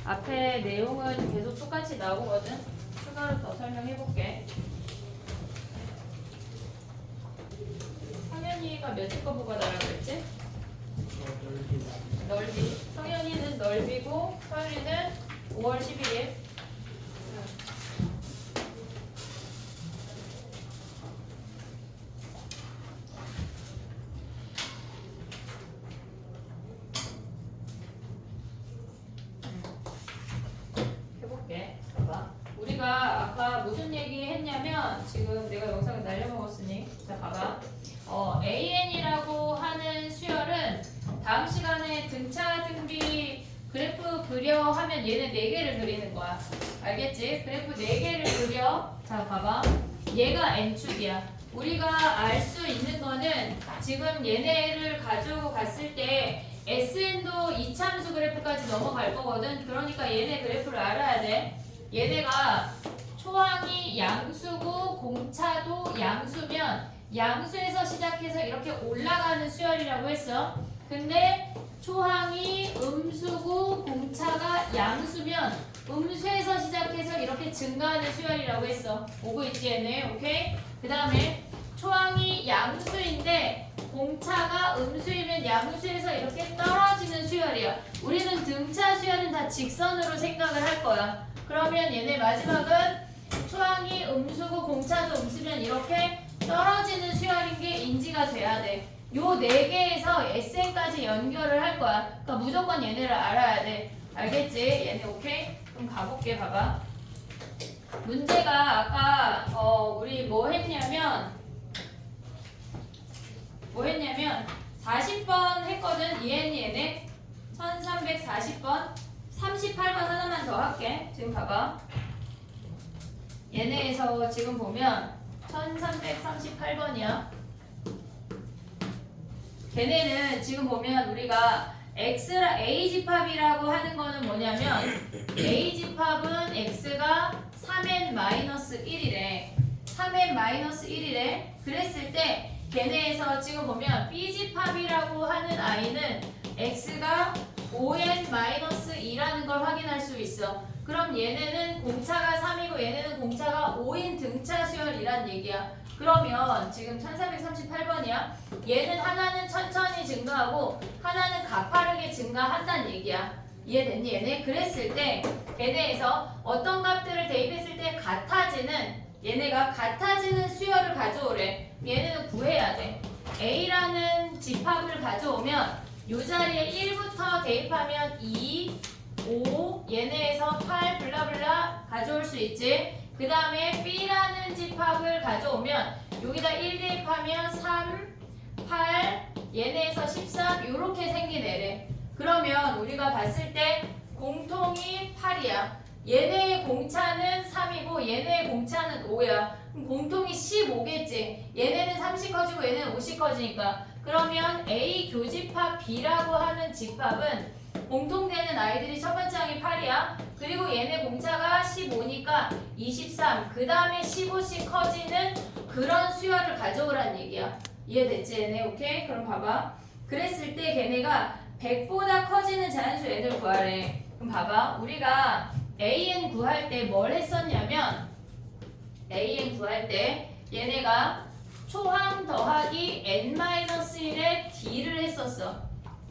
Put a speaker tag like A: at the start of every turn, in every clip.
A: 앞에 내용은 계속 똑같이 나오거든. 추가로 더 설명해 볼게. 성현이가 몇일 거 보고 달라고 했지? 넓이. 성현이는 넓이고 서윤이는 5월 12일. 해볼게. 봐봐. 우리가 아까 무슨 얘기 했냐면 지금 내가 영상을 날려먹었으니 자 봐봐. AN이라고 하는 수열은 다음 시간에 등차 등비 그래프 그려 하면 얘네 4개를 그리는 거야. 알겠지? 그래프 4개를 그려. 자 봐봐. 얘가 n축이야. 우리가 알 수 있는 거는 지금 얘네를 가지고 갔을 때 SN도 이참수 그래프까지 넘어갈 거거든. 그러니까 얘네 그래프를 알아야 돼. 얘네가 초항이 양수고 공차도 양수면 양수에서 시작해서 이렇게 올라가는 수열이라고 했어. 근데 초항이 음수고 공차가 양수면 음수에서 시작해서 이렇게 증가하는 수열이라고 했어. 오고 있지 얘네. 오케이? 그 다음에 초항이 양수인데 공차가 음수이면 양수에서 이렇게 떨어지는 수열이야. 우리는 등차 수열은 다 직선으로 생각을 할 거야. 그러면 얘네 마지막은 초항이 음수고 공차도 음수면 이렇게 떨어지는 수열인 게 인지가 돼야 돼. 요 4개에서 SN까지 연결을 할 거야. 그러니까 무조건 얘네를 알아야 돼. 알겠지? 얘네 오케이? 그럼 가볼게. 봐봐. 문제가 아까 우리 뭐 했냐면 40번 했거든. 얘네 1340번 38번 하나만 더 할게. 지금 봐봐. 얘네에서 지금 보면 1338번이야. 걔네는 지금 보면 우리가 X라 A집합이라고 하는 거는 뭐냐면 A집합은 X가 3n-1이래. 3n-1이래. 그랬을 때 걔네에서 지금 보면 B집합이라고 하는 I는 X가 5n-2라는 걸 확인할 수 있어. 그럼 얘네는 공차가 3이고 얘네는 공차가 5인 등차 수열이란 얘기야. 그러면 지금 1438번이야. 얘는 하나는 천천히 증가하고 하나는 가파르게 증가한다는 얘기야. 이해됐니 얘네? 그랬을 때 얘네에서 어떤 값들을 대입했을 때 얘네가 같아지는 수열을 가져오래. 얘네는 구해야 돼. A라는 집합을 가져오면 이 자리에 1부터 대입하면 2, 5, 얘네에서 8 블라블라 가져올 수 있지. 그 다음에 B라는 집합을 가져오면 여기다 1 대입하면 3, 8, 얘네에서 13 이렇게 생기네래. 그러면 우리가 봤을 때 공통이 8이야. 얘네의 공차는 3이고 얘네의 공차는 5야. 그럼 공통이 15겠지. 얘네는 3씩 커지고 얘네는 5씩 커지니까. 그러면 A 교집합 B라고 하는 집합은 공통되는 아이들이 첫 번째 항이 8이야. 그리고 얘네 공차가 15니까 23. 그 다음에 15씩 커지는 그런 수열을 가져오란 얘기야. 이해됐지 얘네? 오케이? 그럼 봐봐. 그랬을 때 걔네가 100보다 커지는 자연수 애들 구하래. 그럼 봐봐. 우리가 AN 구할 때 뭘 했었냐면 AN 구할 때 얘네가 초항 더하기 n-1의 D를 했었어.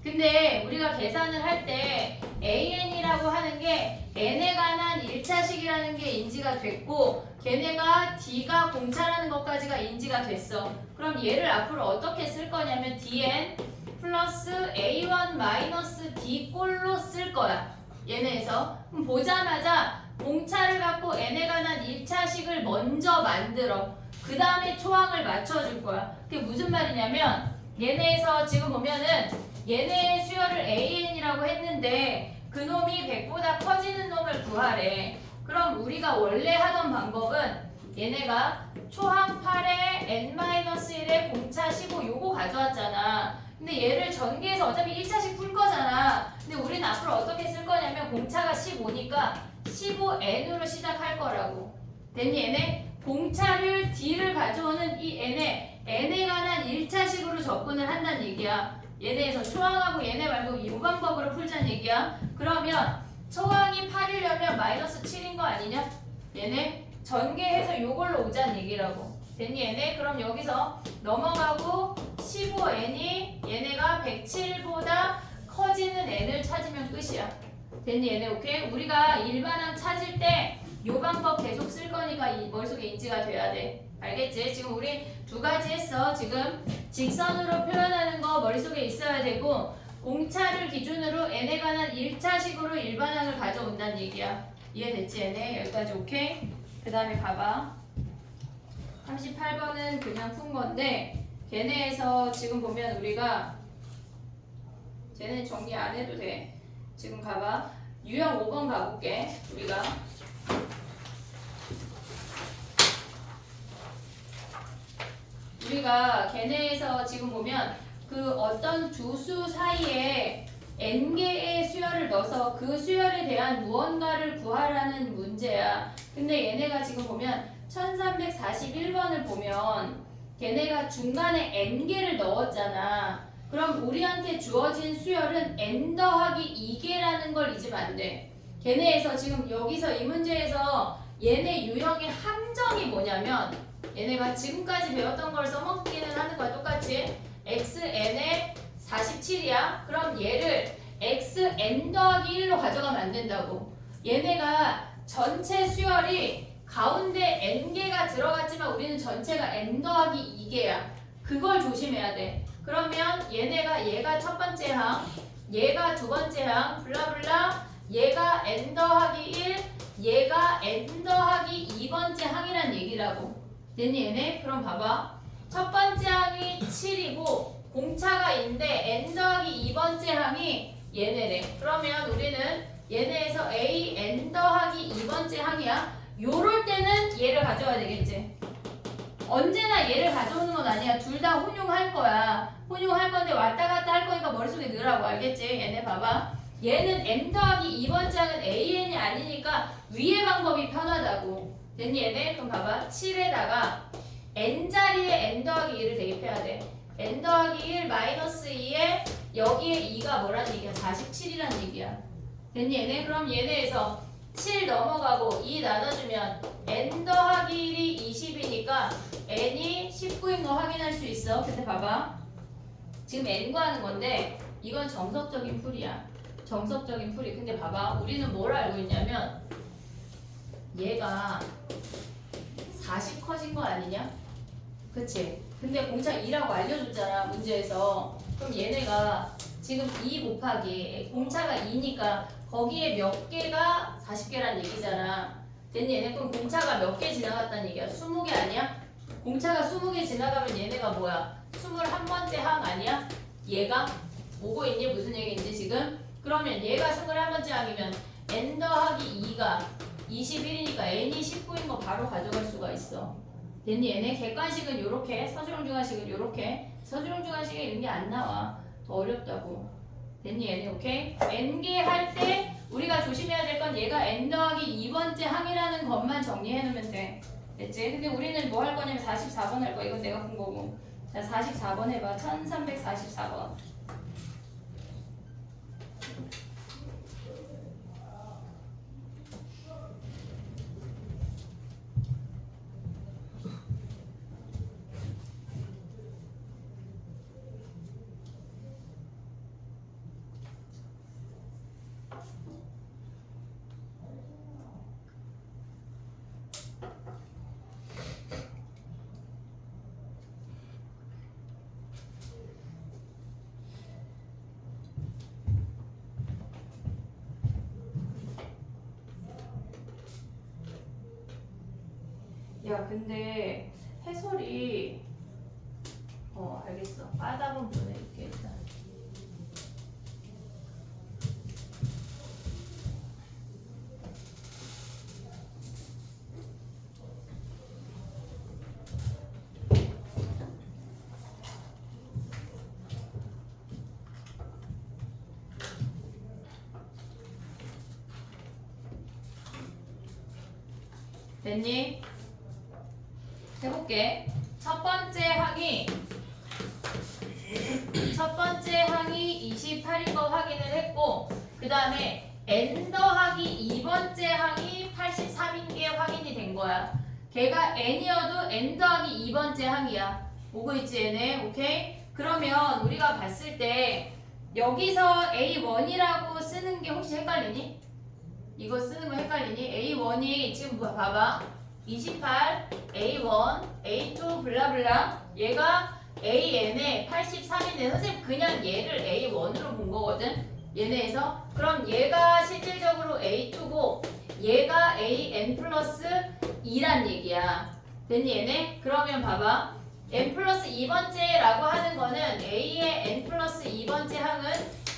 A: 근데 우리가 계산을 할 때 AN이라고 하는 게 n에 관한 1차식이라는 게 인지가 됐고 걔네가 D가 공차라는 것까지가 인지가 됐어. 그럼 얘를 앞으로 어떻게 쓸 거냐면 DN 플러스 A1 마이너스 D 꼴로 쓸 거야. 얘네에서. 그럼 보자마자 공차를 갖고 n에 관한 1차식을 먼저 만들어. 그 다음에 초항을 맞춰줄 거야. 그게 무슨 말이냐면 얘네에서 지금 보면은 얘네의 수열을 AN이라고 했는데 그놈이 100보다 커지는 놈을 구하래. 그럼 우리가 원래 하던 방법은 얘네가 초항 8에 n-1에 공차 15 요거 가져왔잖아. 근데 얘를 전개해서 어차피 1차식 풀 거잖아. 근데 우리는 앞으로 어떻게 쓸 거냐면 공차가 15니까 15n으로 시작할 거라고. 됐니 얘네? 공차를 D를 가져오는 이 n에 관한 1차식으로 접근을 한다는 얘기야. 얘네에서 초항하고 얘네 말고 이 방법으로 풀자는 얘기야. 그러면 초항이 8이려면 마이너스 7인 거 아니냐? 얘네 전개해서 요걸로 오자는 얘기라고. 됐니 얘네? 그럼 여기서 넘어가고 15n이 얘네가 107보다 커지는 n을 찾으면 끝이야. 됐니 얘네? 오케이? 우리가 일반항 찾을 때 요 방법 계속 쓸 거니까 이 머릿속에 인지가 돼야 돼. 알겠지? 지금 우리 두 가지 했어. 지금 직선으로 표현하는 거 머릿속에 있어야 되고 공차를 기준으로 n에 관한 1차식으로 일반항을 가져온다는 얘기야. 이해됐지 얘네? 여기까지 오케이? 그 다음에 가봐. 38번은 그냥 푼 건데 걔네에서 지금 보면 우리가 쟤는 정리 안 해도 돼. 지금 가봐. 유형 5번 가볼게. 우리가 걔네에서 지금 보면 그 어떤 두 수 사이에 n개의 수열을 넣어서 그 수열에 대한 무언가를 구하라는 문제야. 근데 얘네가 지금 보면 1341번을 보면 걔네가 중간에 n개를 넣었잖아. 그럼 우리한테 주어진 수열은 n 더하기 2개라는 걸 잊으면 안 돼. 걔네에서 지금 여기서 이 문제에서 얘네 유형의 함정이 뭐냐면 얘네가 지금까지 배웠던 걸 써먹기는 하는 거야. 똑같이 xn에 47이야. 그럼 얘를 xn 더하기 1로 가져가면 안 된다고. 얘네가 전체 수열이 가운데 n개가 들어갔지만 우리는 전체가 n 더하기 2개야. 그걸 조심해야 돼. 그러면 얘가 첫 번째 항, 얘가 두 번째 항, 블라블라, 얘가 n 더하기 1, 얘가 n 더하기 2번째 항이란 얘기라고. 됐니 얘네? 그럼 봐봐. 첫 번째 항이 7이고 공차가 있는데 n 더하기 2번째 항이 얘네래. 그러면 우리는 얘네에서 a n 더하기 2번째 항이야. 요럴 때는 얘를 가져와야 되겠지. 언제나 얘를 가져오는 건 아니야. 둘 다 혼용할 거야. 혼용할 건데 왔다 갔다 할 거니까 머릿속에 넣으라고. 알겠지? 얘네 봐봐. 얘는 n 더하기 2번째 항은 an이 아니니까 위의 방법이 편하다고. 됐니 얘네? 그럼 봐봐. 7에다가 n자리에 n 더하기 2를 대입해야 돼. n 더하기 1 마이너스 2에 여기에 2가 뭐라는 얘기야? 47이라는 얘기야. 됐니 얘네? 그럼 얘네에서 7 넘어가고 2 나눠주면 n 더하기 1이 20이니까 n이 19인 거 확인할 수 있어. 근데 봐봐. 지금 n 구하는 건데 이건 정석적인 풀이야. 정석적인 풀이. 근데 봐봐. 우리는 뭘 알고 있냐면 얘가 40 커진 거 아니냐? 그치? 근데 공차 2라고 알려줬잖아 문제에서. 그럼 얘네가 지금 2 곱하기 공차가 2니까 거기에 몇 개가 40개란 얘기잖아. 됐니 얘네? 그럼 공차가 몇 개 지나갔다는 얘기야? 20개 아니야? 공차가 20개 지나가면 얘네가 뭐야? 21번째 항 아니야? 얘가? 오고 있니? 무슨 얘기인지 지금? 그러면 얘가 21번째 항이면 n 더하기 2가 21이니까 n이 19인 거 바로 가져갈 수가 있어. 됐니 얘네? 객관식은 요렇게, 서술형 중간식은 요렇게. 서술형 중간식에 이런 게 안 나와. 더 어렵다고. 됐니 얘네? 오케이? n개 할 때 우리가 조심해야 될 건 얘가 n 더하기 2번째 항이라는 것만 정리해 놓으면 돼. 됐지? 근데 우리는 뭐 할 거냐면 44번 할 거야. 이건 내가 본 거고. 자, 44번 해봐. 1344번. 야 근데 해설이 알겠어. 빠답은 보내줄게 일단. 됐니? 해볼게. 첫 번째 항이 28인 거 확인을 했고 그 다음에 n 더하기 걔가 n이어도 n 더하기 2번째 항이야. 오고 있지 얘네. 오케이? 그러면 우리가 봤을 때 여기서 A1이라고 쓰는 게 혹시 헷갈리니? 이거 쓰는 거 헷갈리니? A1이 지금 봐봐. 28, A1, A2 블라블라 얘가 AN에 83인데 선생님 그냥 얘를 A1으로 본 거거든? 얘네에서 그럼 얘가 실질적으로 A2고 얘가 AN 플러스 2란 얘기야. 됐니 얘네? 그러면 봐봐. n 플러스 2번째라고 하는 거는 A의 n 플러스 2번째 항은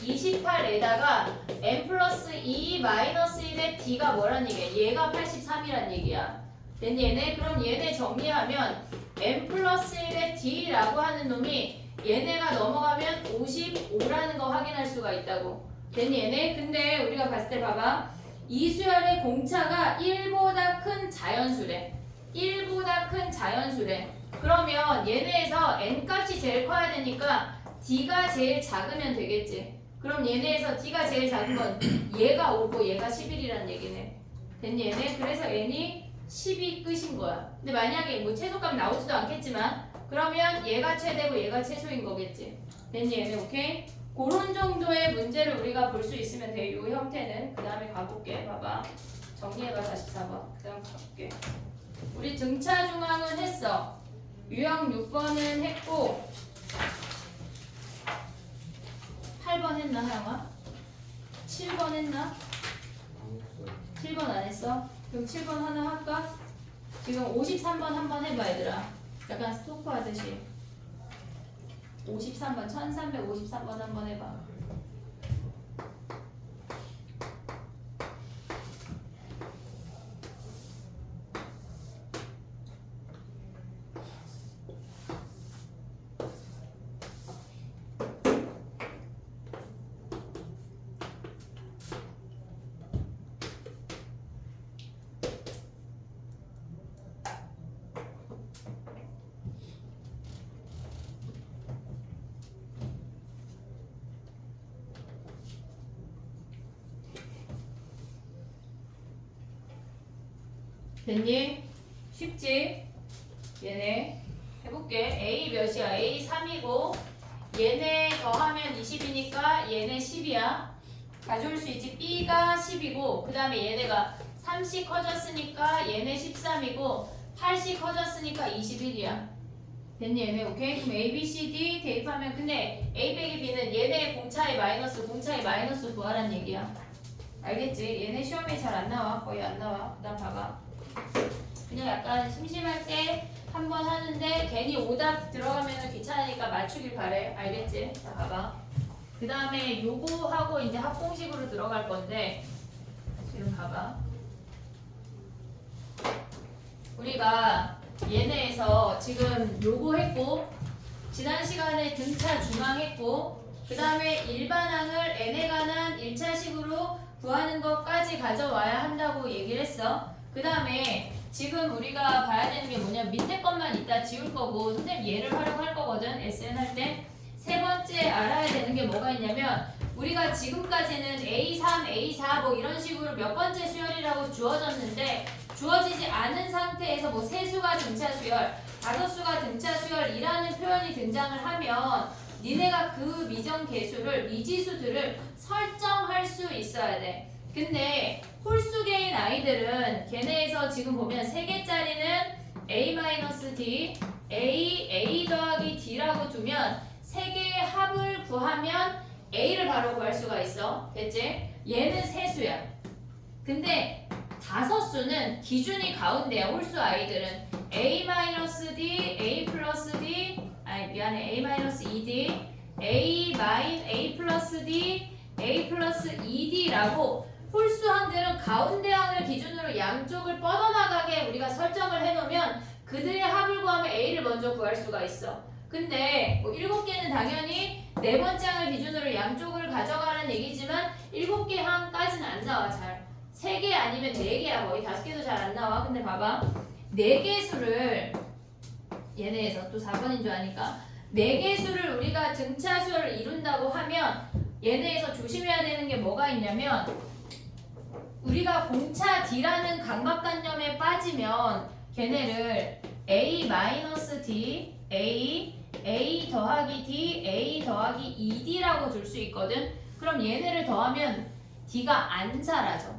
A: 28에다가 n 플러스 2 마이너스 1의 D가 뭐란 얘기야? 얘가 83이란 얘기야. 됐니 얘네? 그럼 얘네 정리하면 n 플러스 1의 D라고 하는 놈이 얘네가 넘어가면 55라는 거 확인할 수가 있다고. 됐니 얘네? 근데 우리가 봤을 때 봐봐. 이 수열의 공차가 1보다 큰 자연수래. 1보다 큰 자연수래. 그러면 얘네에서 n 값이 제일 커야 되니까 d가 제일 작으면 되겠지. 그럼 얘네에서 d가 제일 작은 건 얘가 5고 얘가 11이란 얘기네. 됐니 얘네? 그래서 n이 10이 끝인 거야. 근데 만약에 뭐 최소값 나오지도 않겠지만 그러면 얘가 최대고 얘가 최소인 거겠지. 됐니 얘네? 오케이? 그런 정도의 문제를 우리가 볼 수 있으면 돼. 이 형태는. 그 다음에 가볼게. 봐봐. 정리해봐. 44번. 그 다음 가볼게. 우리 등차 중앙은 했어. 유형 6번은 했고 8번 했나 하영아? 7번 했나? 7번 안 했어? 그럼 7번 하나 할까? 지금 53번 한번 해봐 얘들아. 약간 스토커 하듯이 53번 1353번 한번 해봐. 됐니? 쉽지? 얘네 해볼게. A 몇이야? A 3이고 얘네 더하면 20이니까 얘네 10이야. 가져올 수 있지. B가 10이고 그 다음에 얘네가 3씩 커졌으니까 얘네 13이고 8씩 커졌으니까 21이야. 됐니 얘네? 오케이? 그럼 A, B, C, D 대입하면 근데 A 빼기 B는 얘네 공차의 마이너스 구하란 얘기야. 알겠지? 얘네 시험에 잘 안 나와. 거의 안 나와. 그 다음 봐봐. 그냥 약간 심심할 때 한 번 하는데 괜히 오답 들어가면 귀찮으니까 맞추길 바래. 알겠지? 자 봐봐. 그 다음에 요거 하고 이제 합공식으로 들어갈 건데 지금 봐봐. 우리가 얘네에서 지금 요거 했고 지난 시간에 등차 중앙 했고 그 다음에 일반항을 n에 관한 1차식으로 구하는 것까지 가져와야 한다고 얘기를 했어. 그 다음에 지금 우리가 봐야 되는 게 뭐냐, 밑에 것만 이따 지울 거고 선생님 얘를 활용할 거거든. SN 할 때. 세 번째 알아야 되는 게 뭐가 있냐면 우리가 지금까지는 A3, A4 뭐 이런 식으로 몇 번째 수열이라고 주어졌는데 주어지지 않은 상태에서 뭐 세수가 등차 수열, 다소수가 등차 수열이라는 표현이 등장을 하면 니네가 그 미정 계수를, 미지수들을 설정할 수 있어야 돼. 근데 홀수계인 아이들은 걔네에서 지금 보면 3개짜리는 A-D, A 더하기 D라고 두면 3개의 합을 구하면 A를 바로 구할 수가 있어. 됐지? 얘는 세수야. 근데 다섯수는 기준이 가운데야. 홀수 아이들은 A-D, A 플러스 D, 아니 미안해, A-ED, A 플러스 D, A 플러스 ED라고 홀수항들은 가운데 항을 기준으로 양쪽을 뻗어나가게 우리가 설정을 해놓으면 그들의 합을 구하면 A를 먼저 구할 수가 있어. 근데 뭐 7개는 당연히 4번째 항을 기준으로 양쪽을 가져가는 얘기지만 7개 항까지는 안 나와. 잘 3개 아니면 4개야. 거의 5개도 잘 안 나와. 근데 봐봐, 4개 수를 얘네에서 또 4번인 줄 아니까 4개 수를 우리가 등차수를 이룬다고 하면 얘네에서 조심해야 되는 게 뭐가 있냐면 우리가 공차 D라는 강박관념에 빠지면 걔네를 a 마이너스 d, a 더하기 d, a 더하기 2d라고 둘 수 있거든. 그럼 얘네를 더하면 d가 안 사라져.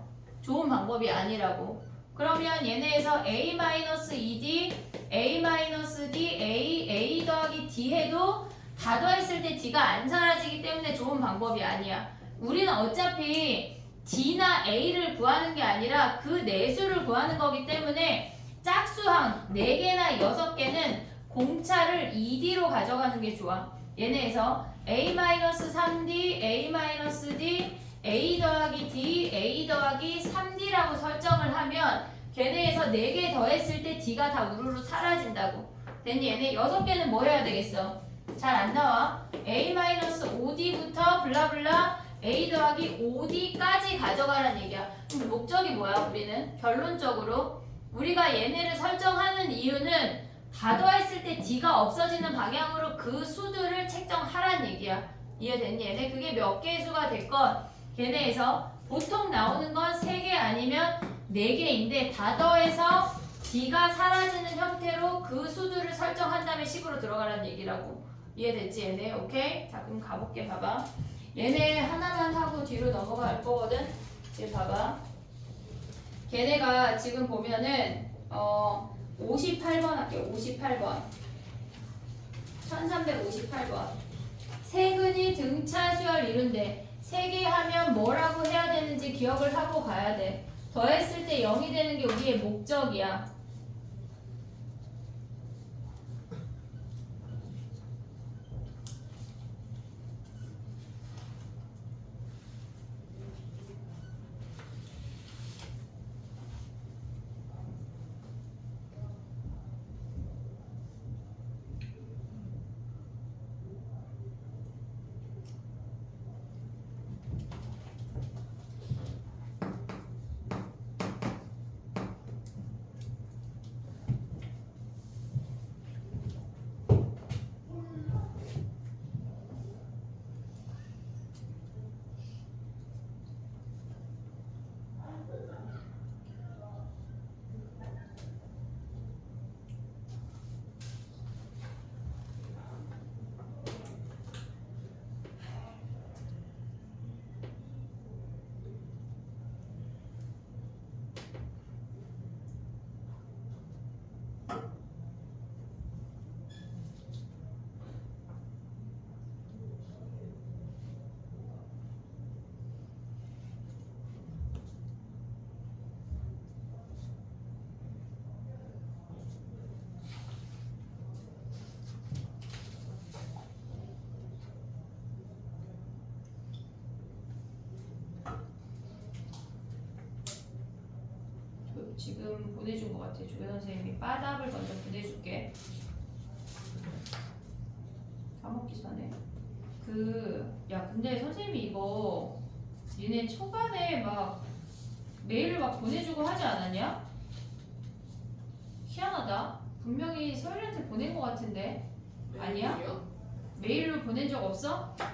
A: 좋은 방법이 아니라고. 그러면 얘네에서 a-2d, a-d, a 더하기 d 해도 다 더했을 때 d가 안 사라지기 때문에 좋은 방법이 아니야. 우리는 어차피 d나 a를 구하는 게 아니라 그 내수를 구하는 거기 때문에 짝수항 4개나 6개는 공차를 2d로 가져가는 게 좋아. 얘네에서 a-3d, a-d, a 더하기 d, a 더하기 3d라고 설정을 하면 걔네에서 4개 더했을 때 d가 다 우르르 사라진다고. 됐니? 얘네 6개는 뭐 해야 되겠어? 잘 안 나와. a-5d부터 블라블라 a 더하기 5d까지 가져가란 얘기야. 그럼 목적이 뭐야? 우리는 결론적으로 우리가 얘네를 설정하는 이유는 다 더했을 때 d가 없어지는 방향으로 그 수들을 책정하란 얘기야. 이해됐니? 얘네 그게 몇 개의 수가 됐건 걔네에서 보통 나오는 건 3개 아니면 4개인데 다 더해서 d가 사라지는 형태로 그 수들을 설정한 다음에 10으로 들어가라는 얘기라고. 이해됐지 얘네? 오케이? 자 그럼 가볼게. 봐봐. 얘네 하나만 하고 뒤로 넘어갈 거거든. 이제 봐봐. 걔네가 지금 보면은 58번 할게요. 58번 1358번 세근이 등차 수열 이룬데 3개 하면 뭐라고 해야 되는지 기억을 하고 가야 돼. 더했을 때 0이 되는 게 우리의 목적이야. 지금 보내준 것 같아. 조배 선생님이 빠답을 먼저 보내줄게. 다 먹기 전에. 야 근데 선생님이 이거 얘네 초반에 막 메일을 막 보내주고 하지 않았냐? 희한하다. 분명히 서율이한테 보낸 것 같은데. 아니야? 메일로 보낸 적 없어?
B: 네.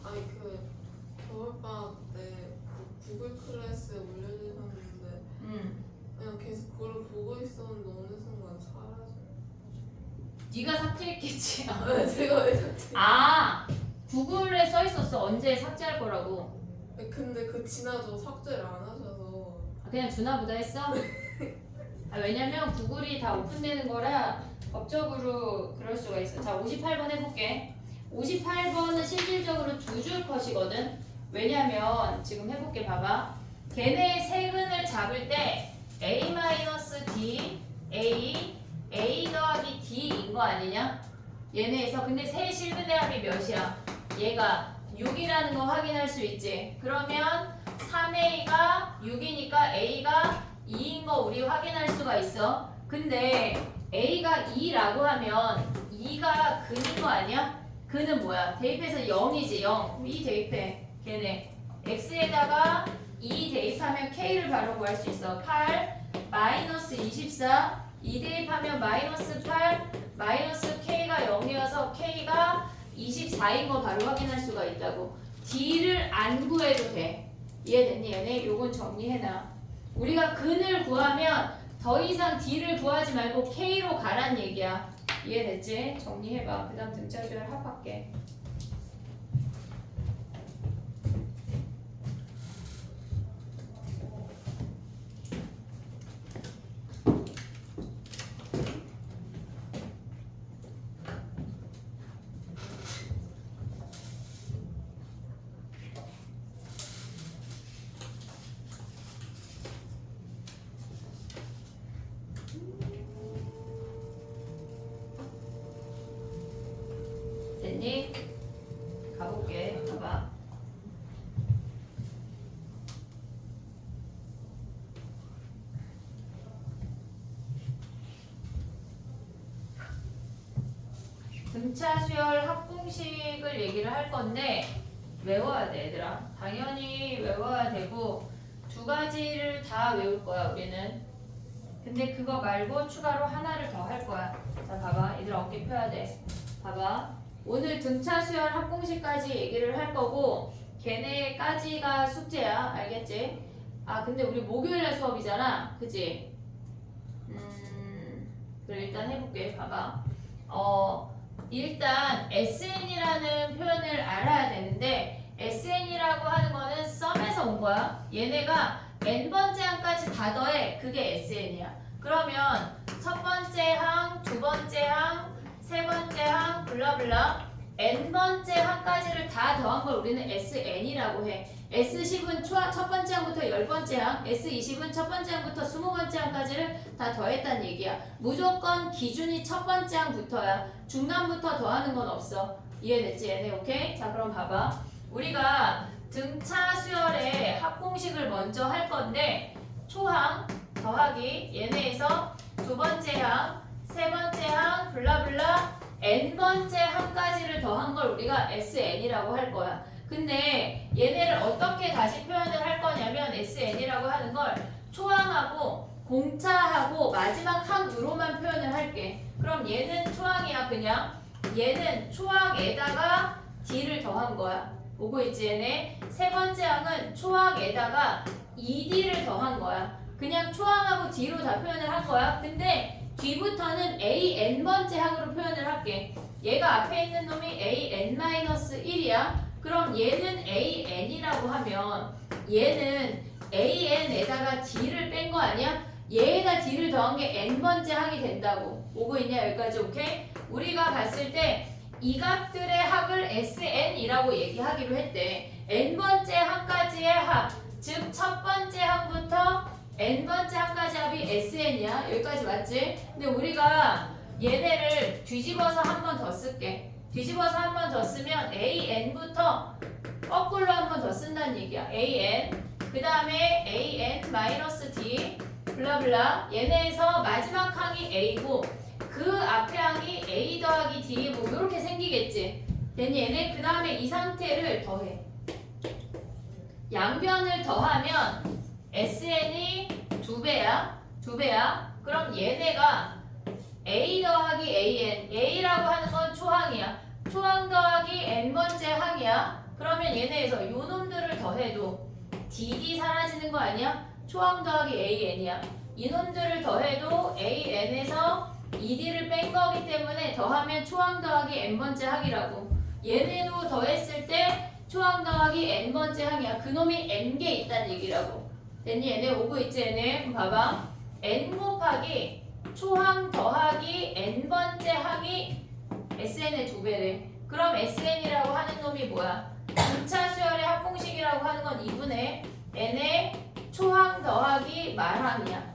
B: 아니 겨울방학 때 구글 클래스에 올려주셨는데 그냥 계속 그걸 보고 있었는데 어느 순간 사라져요.
A: 네가 삭제했겠지.
B: 네, 제가 왜 삭제?
A: 구글에 써 있었어. 언제 삭제할 거라고.
B: 근데 지나서 삭제를 안 하셔서
A: 그냥 주나보다 했어? 왜냐면 구글이 다 오픈되는 거라 법적으로 그럴 수가 있어. 자 58번 해볼게. 58번은 실질적으로 두 줄 컷이거든. 왜냐면 지금 해볼게. 봐봐. 걔네의 세근을 잡을 때 a-d, a 더하기 d인 거 아니냐? 얘네에서 근데 세 실근의 합이 몇이야? 얘가 6이라는 거 확인할 수 있지. 그러면 3a가 6이니까 a가 2인 거 우리 확인할 수가 있어. 근데 a가 2라고 하면 2가 근인 거 아니야? 근은 뭐야? 대입해서 0이지. 0. 2 대입해. 걔네 x에다가 2 대입하면 k를 바로 구할 수 있어. 8 마이너스 24 2 대입하면 마이너스 8 마이너스 k가 0이어서 k가 24인 거 바로 확인할 수가 있다고. d를 안 구해도 돼. 이해됐니? 얘네 요건 정리해놔. 우리가 근을 구하면 더 이상 D를 구하지 말고 K로 가란 얘기야. 이해됐지? 정리해봐. 그 다음 등차수열 합할게. 됐니? 가볼게. 봐봐. 등차 수열 합공식을 얘기를 할 건데 외워야 돼, 얘들아. 당연히 외워야 되고 두 가지를 다 외울 거야, 우리는. 근데 그거 말고 추가로 하나를 더 할 거야. 자, 봐봐. 얘들아, 어깨 펴야 돼. 봐봐. 오늘 등차 수열 합공식까지 얘기를 할 거고 걔네까지가 숙제야. 알겠지? 아, 근데 우리 목요일날 수업이잖아. 그치? 그래, 일단 해볼게. 봐봐. 일단 SN이라는 표현을 알아야 되는데 SN이라고 하는 거는 썸에서 온 거야. 얘네가 n번째 항까지 다 더해. 그게 SN이야. 그러면 첫 번째 항, 두 번째 항, 세 번째 항, 블라블라 n번째 항까지를 다 더한 걸 우리는 SN이라고 해. S10은 첫 번째 항부터 10번째 항, S20은 첫 번째 항부터 20번째 항까지를 다 더했다는 얘기야. 무조건 기준이 첫 번째 항부터야. 중간부터 더하는 건 없어. 이해됐지? 얘네 오케이? 자, 그럼 봐봐. 우리가 등차 수열의 합공식을 먼저 할 건데 초항 더하기 얘네에서 두 번째 항, 세 번째 항, 블라블라 n번째 항까지를 더한 걸 우리가 SN이라고 할 거야. 근데 얘네를 어떻게 다시 표현을 할 거냐면 SN이라고 하는 걸 초항하고 공차하고 마지막 항으로만 표현을 할게. 그럼 얘는 초항이야. 그냥 얘는 초항에다가 D를 더한 거야. 오고 있지 얘네? 세 번째 항은 초항에다가 ED를 더한 거야. 그냥 초항하고 D로 다 표현을 한 거야. 근데 뒤부터는 AN번째 항으로 표현을 할게. 얘가 앞에 있는 놈이 AN-1이야. 그럼 얘는 AN이라고 하면 얘는 AN에다가 D를 뺀 거 아니야? 얘에다 D를 더한 게 N번째 항이 된다고. 오고 있냐 여기까지? 오케이? 우리가 봤을 때 이 값들의 합을 SN이라고 얘기하기로 했대. N번째 항까지의 합, 즉 첫 번째 항부터 N번째 항까지 합이 SN이야. 여기까지 맞지? 근데 우리가 얘네를 뒤집어서 한 번 더 쓸게. 뒤집어서 한 번 더 쓰면 AN부터 거꾸로 한 번 더 쓴다는 얘기야. AN 그 다음에 AN-D 블라블라 얘네에서 마지막 항이 A고 그 앞에 항이 A 더하기 D 뭐 이렇게 생기겠지. 됐니 얘네? 그 다음에 이 상태를 더해. 양변을 더하면 SN이 2배야. 그럼 얘네가 A 더하기 AN A라고 하는 건 초항이야. 초항 더하기 N번째 항이야. 그러면 얘네에서 요 놈들을 더해도 DD 사라지는 거 아니야? 초항 더하기 AN이야. 이놈들을 더해도 AN에서 ED를 뺀 거기 때문에 더하면 초항 더하기 N번째 항이라고. 얘네도 더했을 때 초항 더하기 N번째 항이야. 그놈이 N개 있다는 얘기라고. 됐니? 얘네 오고 있지 얘네? 그럼 봐봐. N 곱하기 초항 더하기 N번째 항이 SN의 2배래. 그럼 SN이라고 하는 놈이 뭐야? 등차 수열의 합공식이라고 하는 건 2분의 N의 초항 더하기 말항이야.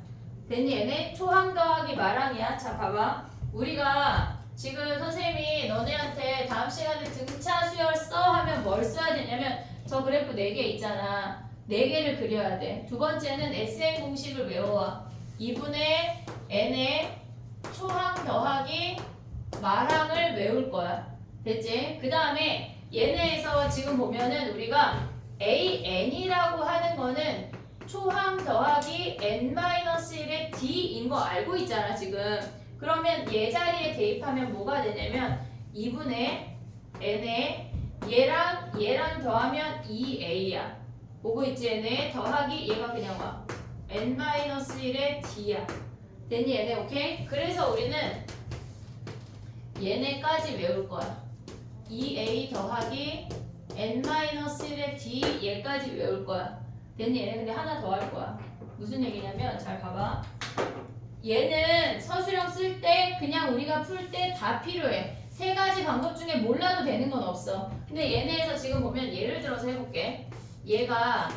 A: 됐니? 얘네 초항 더하기 말항이야. 자 봐봐. 우리가 지금 선생님이 너네한테 다음 시간에 등차 수열 써 하면 뭘 써야 되냐면 저 그래프 4개 있잖아. 4개를 그려야 돼. 두 번째는 SN 공식을 외워와. 2분의 N의 초항 더하기 말항을 외울 거야. 됐지? 그 다음에 얘네에서 지금 보면은 우리가 AN이라고 하는 거는 초항 더하기 N-1의 D인 거 알고 있잖아 지금. 그러면 얘 자리에 대입하면 뭐가 되냐면 2분의 N에 얘랑 더하면 2A야. 보고 있지 얘네? 더하기 얘가 그냥 와 N-1의 D야. 됐니 얘네 오케이? 그래서 우리는 얘네까지 외울 거야. 2a 더하기 n-1의 d 얘까지 외울 거야. 됐니 얘네 근데 하나 더 할 거야. 무슨 얘기냐면 잘 봐봐. 얘는 서술형 쓸 때 그냥 우리가 풀 때 다 필요해. 세 가지 방법 중에 몰라도 되는 건 없어. 근데 얘네에서 지금 보면 예를 들어서 해볼게. 얘가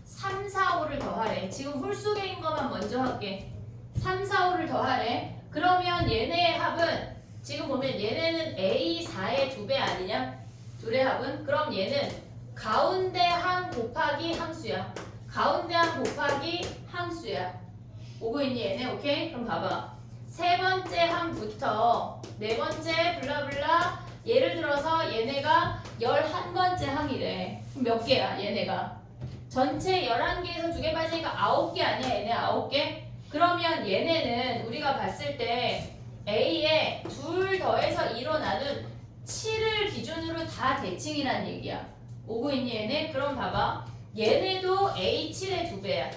A: 3, 4, 5를 더하래. 지금 홀수계인 것만 먼저 할게. 3, 4, 5를 더하래. 그러면 얘네의 합은 지금 보면 얘네는 A, 4의 2배 아니냐? 둘의 합은? 그럼 얘는 가운데 항 곱하기 항수야. 가운데 항 곱하기 항수야. 오고 있니 얘네? 오케이? 그럼 봐봐. 세 번째 항부터 네 번째 블라블라 예를 들어서 얘네가 11번째 항이래. 그럼 몇 개야 얘네가? 전체 11개에서 2개 빠지니까 9개 아니야 얘네 9개? 그러면 얘네는 우리가 봤을 때 A에 둘 더해서 2로 나눈 7을 기준으로 다 대칭이란 얘기야. 오고 있니 얘네? 그럼 봐봐. 얘네도 A7의 2배야.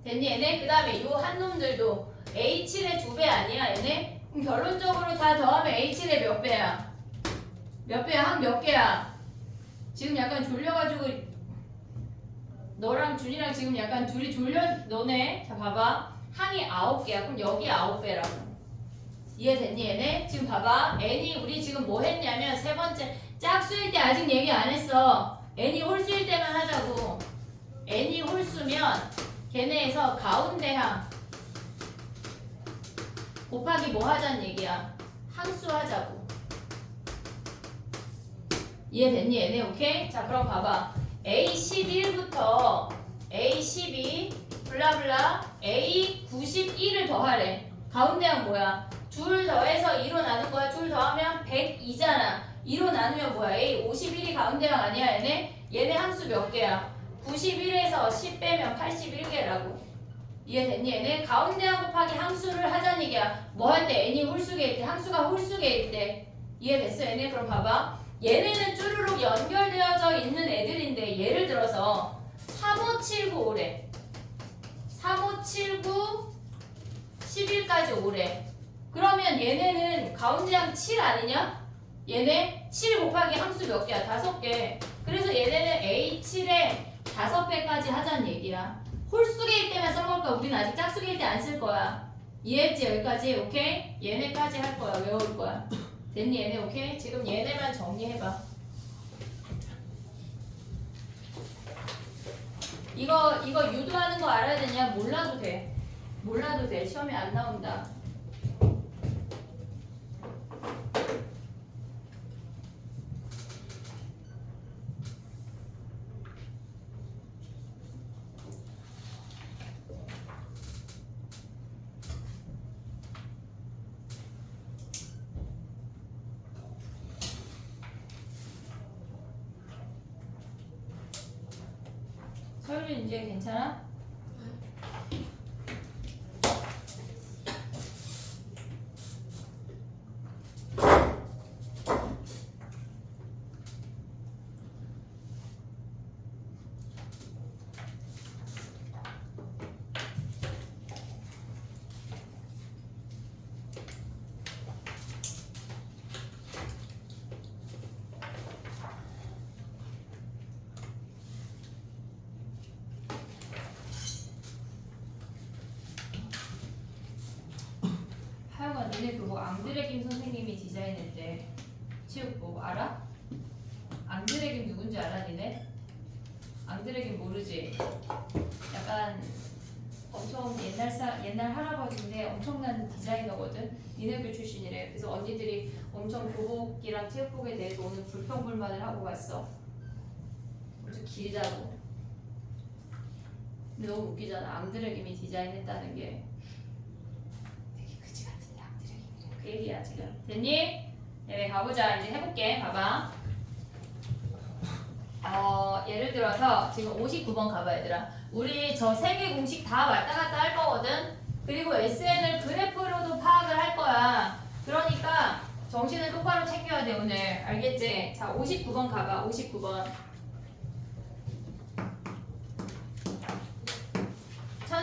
A: 됐니 얘네? 그 다음에 요 한 놈들도 A7의 2배 아니야 얘네? 그럼 결론적으로 다 더하면 A7의 몇 배야? 몇 배야? 한 몇 개야? 지금 약간 졸려가지고 너랑 준이랑 지금 약간 둘이 너네 자 봐봐 항이 9개야. 그럼 여기 9배라고. 이해됐니 얘네? 지금 봐봐 n이 우리 지금 뭐 했냐면 세 번째 짝수일 때 아직 얘기 안 했어. n이 홀수일 때만 하자고. n이 홀수면 걔네에서 가운데 항 곱하기 뭐 하자는 얘기야? 항수 하자고. 이해됐니 얘네? 오케이? 자 그럼 봐봐 A11부터 A12 블라블라 A91을 더하래. 가운데 항 뭐야? 둘 더해서 2로 나눈 거야. 둘 더하면 102잖아. 2로 나누면 뭐야? A51이 가운데 항 아니야 얘네? 얘네 항수 몇 개야? 91에서 10 빼면 81개라고. 이해됐니 얘네? 가운데 항 곱하기 항수를 하자는 얘기야. 뭐 할 때? n이 홀수계일 때, 항수가 홀수계일 때. 이해됐어 얘네? 그럼 봐봐. 얘네는 쭈루룩 연결되어져 있는 애들인데 예를 들어서 35795래. 3579 11까지 오래. 그러면 얘네는 가운데 항 7 아니냐? 얘네 7 곱하기 항수 몇 개야? 5개. 그래서 얘네는 A7에 5배까지 하자는 얘기야. 홀수계일 때만 써먹을 거야. 우리는 아직 짝수계일 때 안 쓸 거야. 이해했지? 여기까지? 오케이? 얘네까지 할 거야. 외울 거야. 됐니 얘네? 오케이? 지금 얘네만 정리해봐. 이거 유도하는 거 알아야 되냐? 몰라도 돼. 몰라도 돼. 시험에 안 나온다. 서율이 이제 괜찮아? 하여간 너네 그거 앙드레김 선생님이 디자인했대. 체육복 알아? 앙드레김 누군지 알아 니네? 앙드레김 모르지? 약간 엄청 옛날 할아버지인데 엄청난 디자이너거든. 니네들 출신이래. 그래서 언니들이 엄청 교복이랑 체육복에 대해서 오늘 불평불만을 하고 갔어. 엄청 길다고. 근데 너무 웃기잖아. 앙드레김이 디자인했다는 게. 그 얘기야 지금. 됐니? 네 가보자. 이제 해볼게. 봐봐. 예를 들어서 지금 59번 가봐 얘들아. 우리 저 세 개 공식 다 왔다 갔다 할 거거든. 그리고 SN을 그래프로도 파악을 할 거야. 그러니까 정신을 똑바로 챙겨야 돼 오늘. 알겠지? 자 59번 가봐. 59번.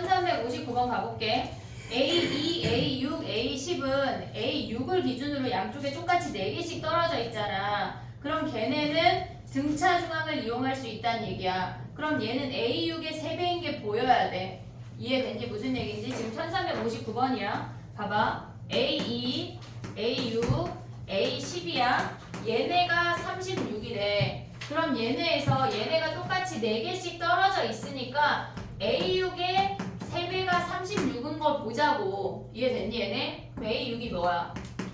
A: 1359번 가볼게. A2, A6, A10은 A6을 기준으로 양쪽에 똑같이 4개씩 떨어져 있잖아. 그럼 걔네는 등차 중앙을 이용할 수 있다는 얘기야. 그럼 얘는 A6의 3배인 게 보여야 돼. 이해된지 무슨 얘기인지? 지금 1359번이야. 봐봐. A2, A6, A10이야. 얘네가 36이래. 그럼 얘네가 똑같이 4개씩 떨어져 있으니까 A6의 3배가 36인 걸 보자고. 이해됐니 얘네? 그럼 A6이 뭐야?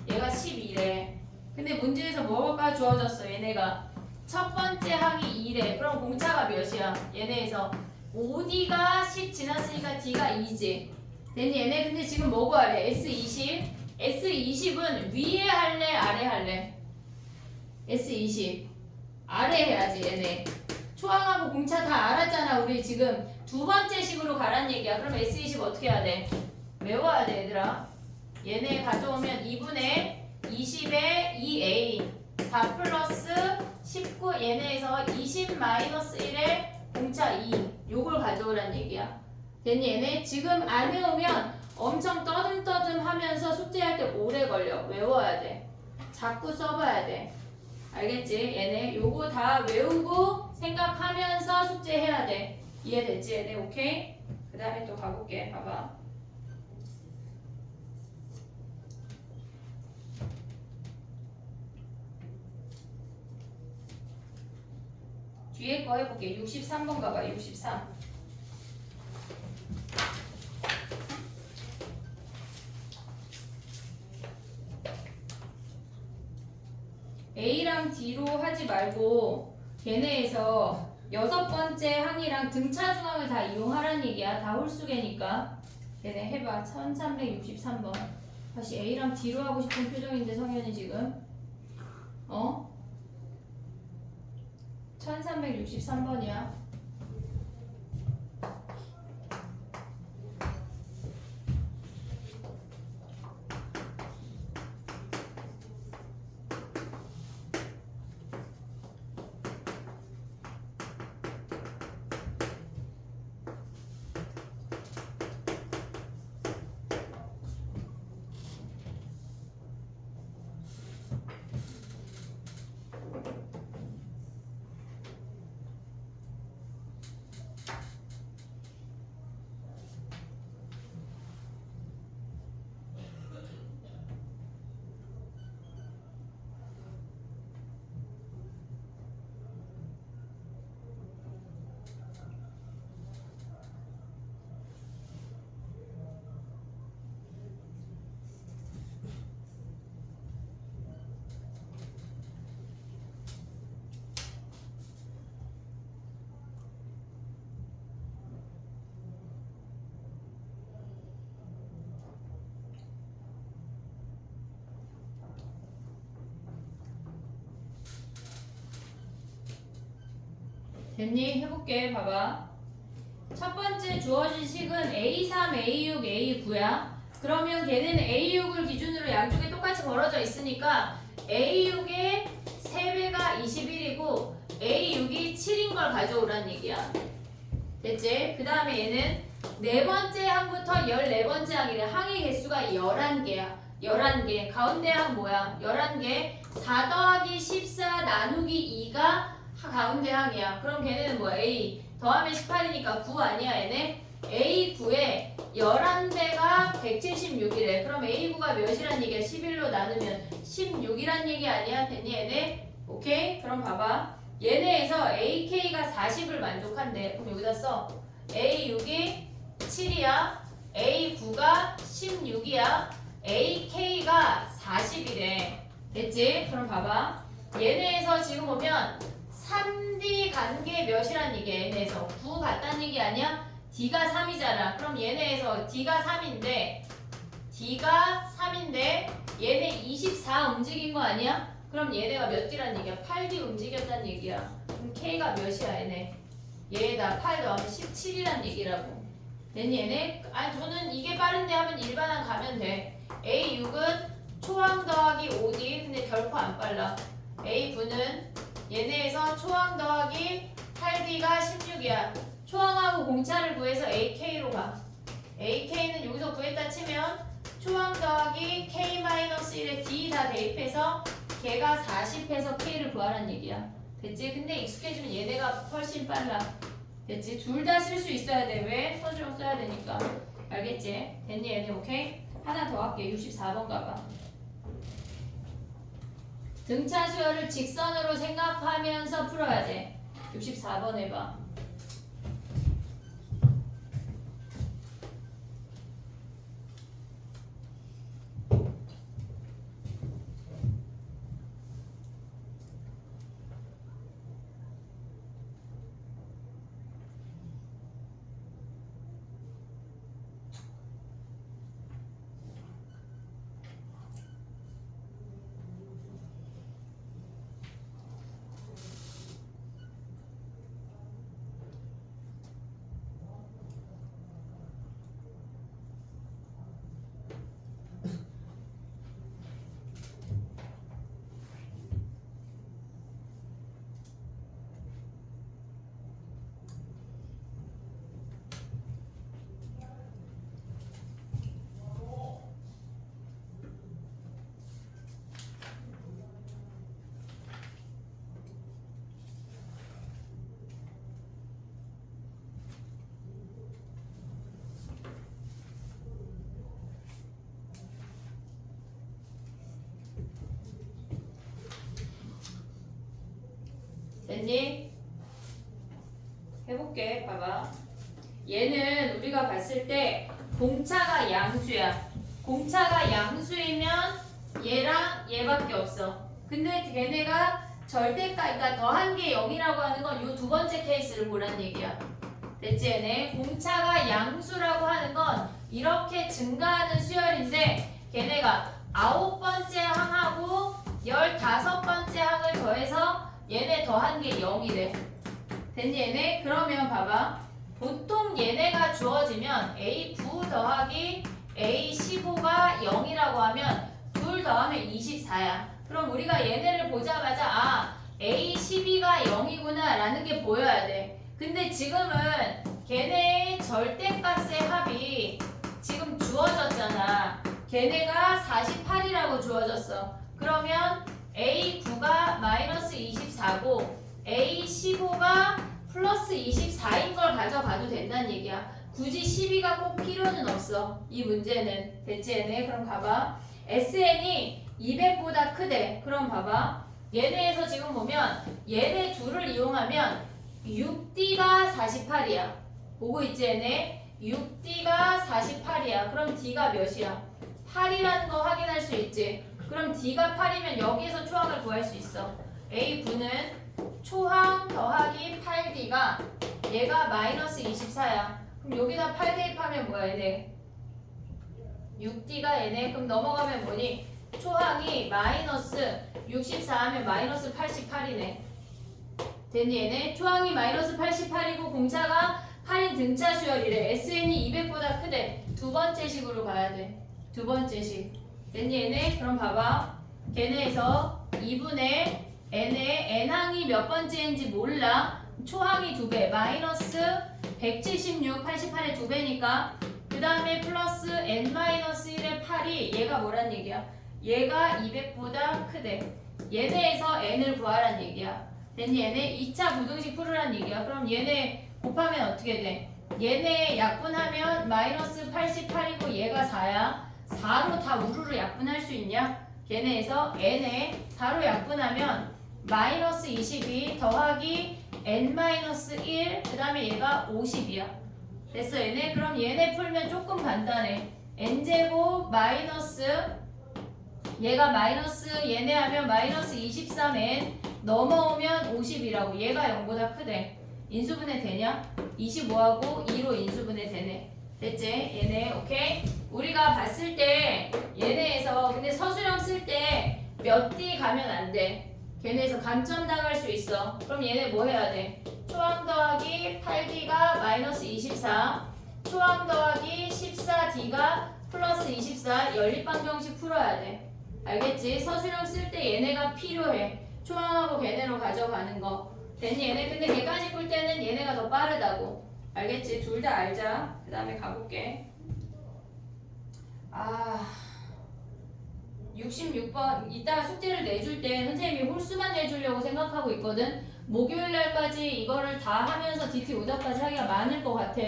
A: 얘가 12래. 근데 문제에서 뭐가 주어졌어 얘네가? 첫 번째 항이 2래. 그럼 공차가 몇이야? 얘네에서 5D가 10 지났으니까 D가 2지. 됐니 얘네? 근데 지금 뭐 구하래? S20. S20은 위에 할래? 아래 할래? S20 아래 해야지 얘네. 초항하고 공차 다 알았잖아. 우리 지금 두 번째 식으로 가란 얘기야. 그럼 S20 어떻게 해야 돼? 외워야 돼 얘들아. 얘네 가져오면 2분의 20의 2A 4 플러스 19 얘네에서 20 마이너스 1의 공차 2 요걸 가져오란 얘기야. 됐니 얘네? 지금 안 외우면 엄청 떠듬떠듬 하면서 숙제할 때 오래 걸려. 외워야 돼. 자꾸 써봐야 돼. 알겠지? 얘네 요거 다 외우고 생각하면서 숙제해야 돼. 이해됐지 얘네? 오케이? 그 다음에 또 가볼게. 봐봐. 뒤에 거 해볼게. 63번 가봐. 63. A랑 D로 하지 말고 걔네에서 6번째 항이랑 등차 중앙을 다 이용하라는 얘기야. 다 홀수계니까. 걔네 해봐. 1363번. 다시 A랑 D로 하고 싶은 표정인데 성현이 지금. 1363번이야. 됐니? 해볼게. 봐봐. 첫 번째 주어진 식은 A3, A6, A9야. 그러면 걔는 A6을 기준으로 양쪽에 똑같이 벌어져 있으니까 A6의 3배가 21이고 A6이 7인 걸 가져오란 얘기야. 됐지? 그 다음에 얘는 네 번째 항부터 14번째 항이래. 항의 개수가 11개야. 11개. 가운데 항 뭐야? 11개. 4 더하기 14 나누기 2가 가운데 항이야. 그럼 걔네는 뭐야? A 더하면 18이니까 9 아니야 얘네? A9에 11배가 176이래. 그럼 A9가 몇이란 얘기야? 11로 나누면 16이란 얘기 아니야? 됐니 얘네? 오케이? 그럼 봐봐. 얘네에서 AK가 40을 만족한대. 그럼 여기다 써. A6이 7이야. A9가 16이야. AK가 40이래. 됐지? 그럼 봐봐. 얘네에서 지금 보면 3D 간게 몇이란 얘기야? 얘네에서 9 같다는 얘기 아니야? D가 3이잖아. 그럼 얘네에서 D가 3인데 얘네 24 움직인 거 아니야? 그럼 얘네가 몇 D란 얘기야? 8D 움직였다는 얘기야. 그럼 K가 몇이야 얘네? 얘에다 8 더하면 17이란 얘기라고. 됐니 얘네? 아니 저는 이게 빠른데 하면 일반항 가면 돼. A6은 초항 더하기 5D. 근데 결코 안 빨라. A9는 얘네에서 초항 더하기 8D가 16이야. 초항하고 공차를 구해서 AK로 가. AK는 여기서 구했다 치면 초항 더하기 K-1에 D 다 대입해서 걔가 40해서 K를 구하라는 얘기야. 됐지? 근데 익숙해지면 얘네가 훨씬 빨라. 됐지? 둘 다 쓸 수 있어야 돼. 왜? 서술형 써야 되니까. 알겠지? 됐니 얘네? 오케이? 하나 더 할게. 64번 가봐. 등차 수열을 직선으로 생각하면서 풀어야 돼. 64번 해봐. 됐니? 해볼게. 봐봐. 얘는 우리가 봤을 때 공차가 양수야. 공차가 양수이면 얘랑 얘밖에 없어. 근데 걔네가 절대값, 그러니까 더한 게 0이라고 하는 건 이 두 번째 케이스를 보란 얘기야. 됐지 얘네? 공차가 양수라고 하는 건 이렇게 증가하는 수열인데 걔네가 9번째 항하고 15번째 항을 더해서 얘네 더한 게 0이래. 됐니 얘네? 그러면 봐봐. 보통 얘네가 주어지면 A9 더하기 A15가 0이라고 하면 둘 더하면 24야. 그럼 우리가 얘네를 보자마자 아 A12가 0이구나 라는 게 보여야 돼. 근데 지금은 걔네의 절대값의 합이 지금 주어졌잖아. 걔네가 48이라고 주어졌어. 그러면 A9가 마이너스 24고 A15가 플러스 24인 걸 가져가도 된다는 얘기야. 굳이 12가 꼭 필요는 없어. 이 문제는. 됐지 얘네? 그럼 봐봐. SN이 200보다 크대. 그럼 봐봐. 얘네에서 지금 보면 얘네 둘을 이용하면 6D가 48이야. 보고 있지 얘네? 6D가 48이야. 그럼 D가 몇이야? 8이라는 거 확인할 수 있지. 그럼 D가 8이면 여기에서 초항을 구할 수 있어. A9는 초항 더하기 8D가 얘가 마이너스 24야. 그럼 여기다 8 대입하면 뭐야 얘네? 6D가 얘네. 그럼 넘어가면 뭐니? 초항이 마이너스 64 하면 마이너스 88이네. 됐니 얘네? 초항이 마이너스 88이고 공차가 8인 등차 수열이래. SN이 200보다 크대. 두 번째 식으로 가야 돼. 두 번째 식. 됐니 얘네? 그럼 봐봐. 걔네에서 2분의 n의 n항이 몇 번째인지 몰라. 초항이 2배. 마이너스 176, 88의 2배니까 그 다음에 플러스 n-1의 8이 얘가 뭐란 얘기야? 얘가 200보다 크대. 얘네에서 n을 구하란 얘기야. 됐니 얘네? 2차 부등식 풀으란 얘기야. 그럼 얘네 곱하면 어떻게 돼? 얘네 약분하면 마이너스 88이고 얘가 4야. 4로 다 우르르 약분할 수 있냐? 걔네에서 n에 4로 약분하면 마이너스 22 더하기 n-1 그 다음에 얘가 50이야. 됐어 얘네? 그럼 얘네 풀면 조금 간단해. n제곱 마이너스 얘가 마이너스 얘네 하면 마이너스 23n 넘어오면 50이라고. 얘가 0보다 크대. 인수분해 되냐? 25하고 2로 인수분해 되네. 됐지? 얘네 오케이? 우리가 봤을 때 얘네에서 근데 서술형 쓸 때 몇 D 가면 안 돼. 걔네에서 감점 당할 수 있어. 그럼 얘네 뭐 해야 돼? 초항 더하기 8D가 마이너스 24 초항 더하기 14D가 플러스 24 연립방정식 풀어야 돼. 알겠지? 서술형 쓸 때 얘네가 필요해. 초항하고 걔네로 가져가는 거. 됐니 얘네? 근데 걔까지 풀 때는 얘네가 더 빠르다고. 알겠지? 둘 다 알자. 그 다음에 가볼게. 아 66번 이따가 숙제를 내줄 때 선생님이 홀수만 내주려고 생각하고 있거든. 목요일 날까지 이거를 다 하면서 DT 오답까지 하기가 많을 것 같아.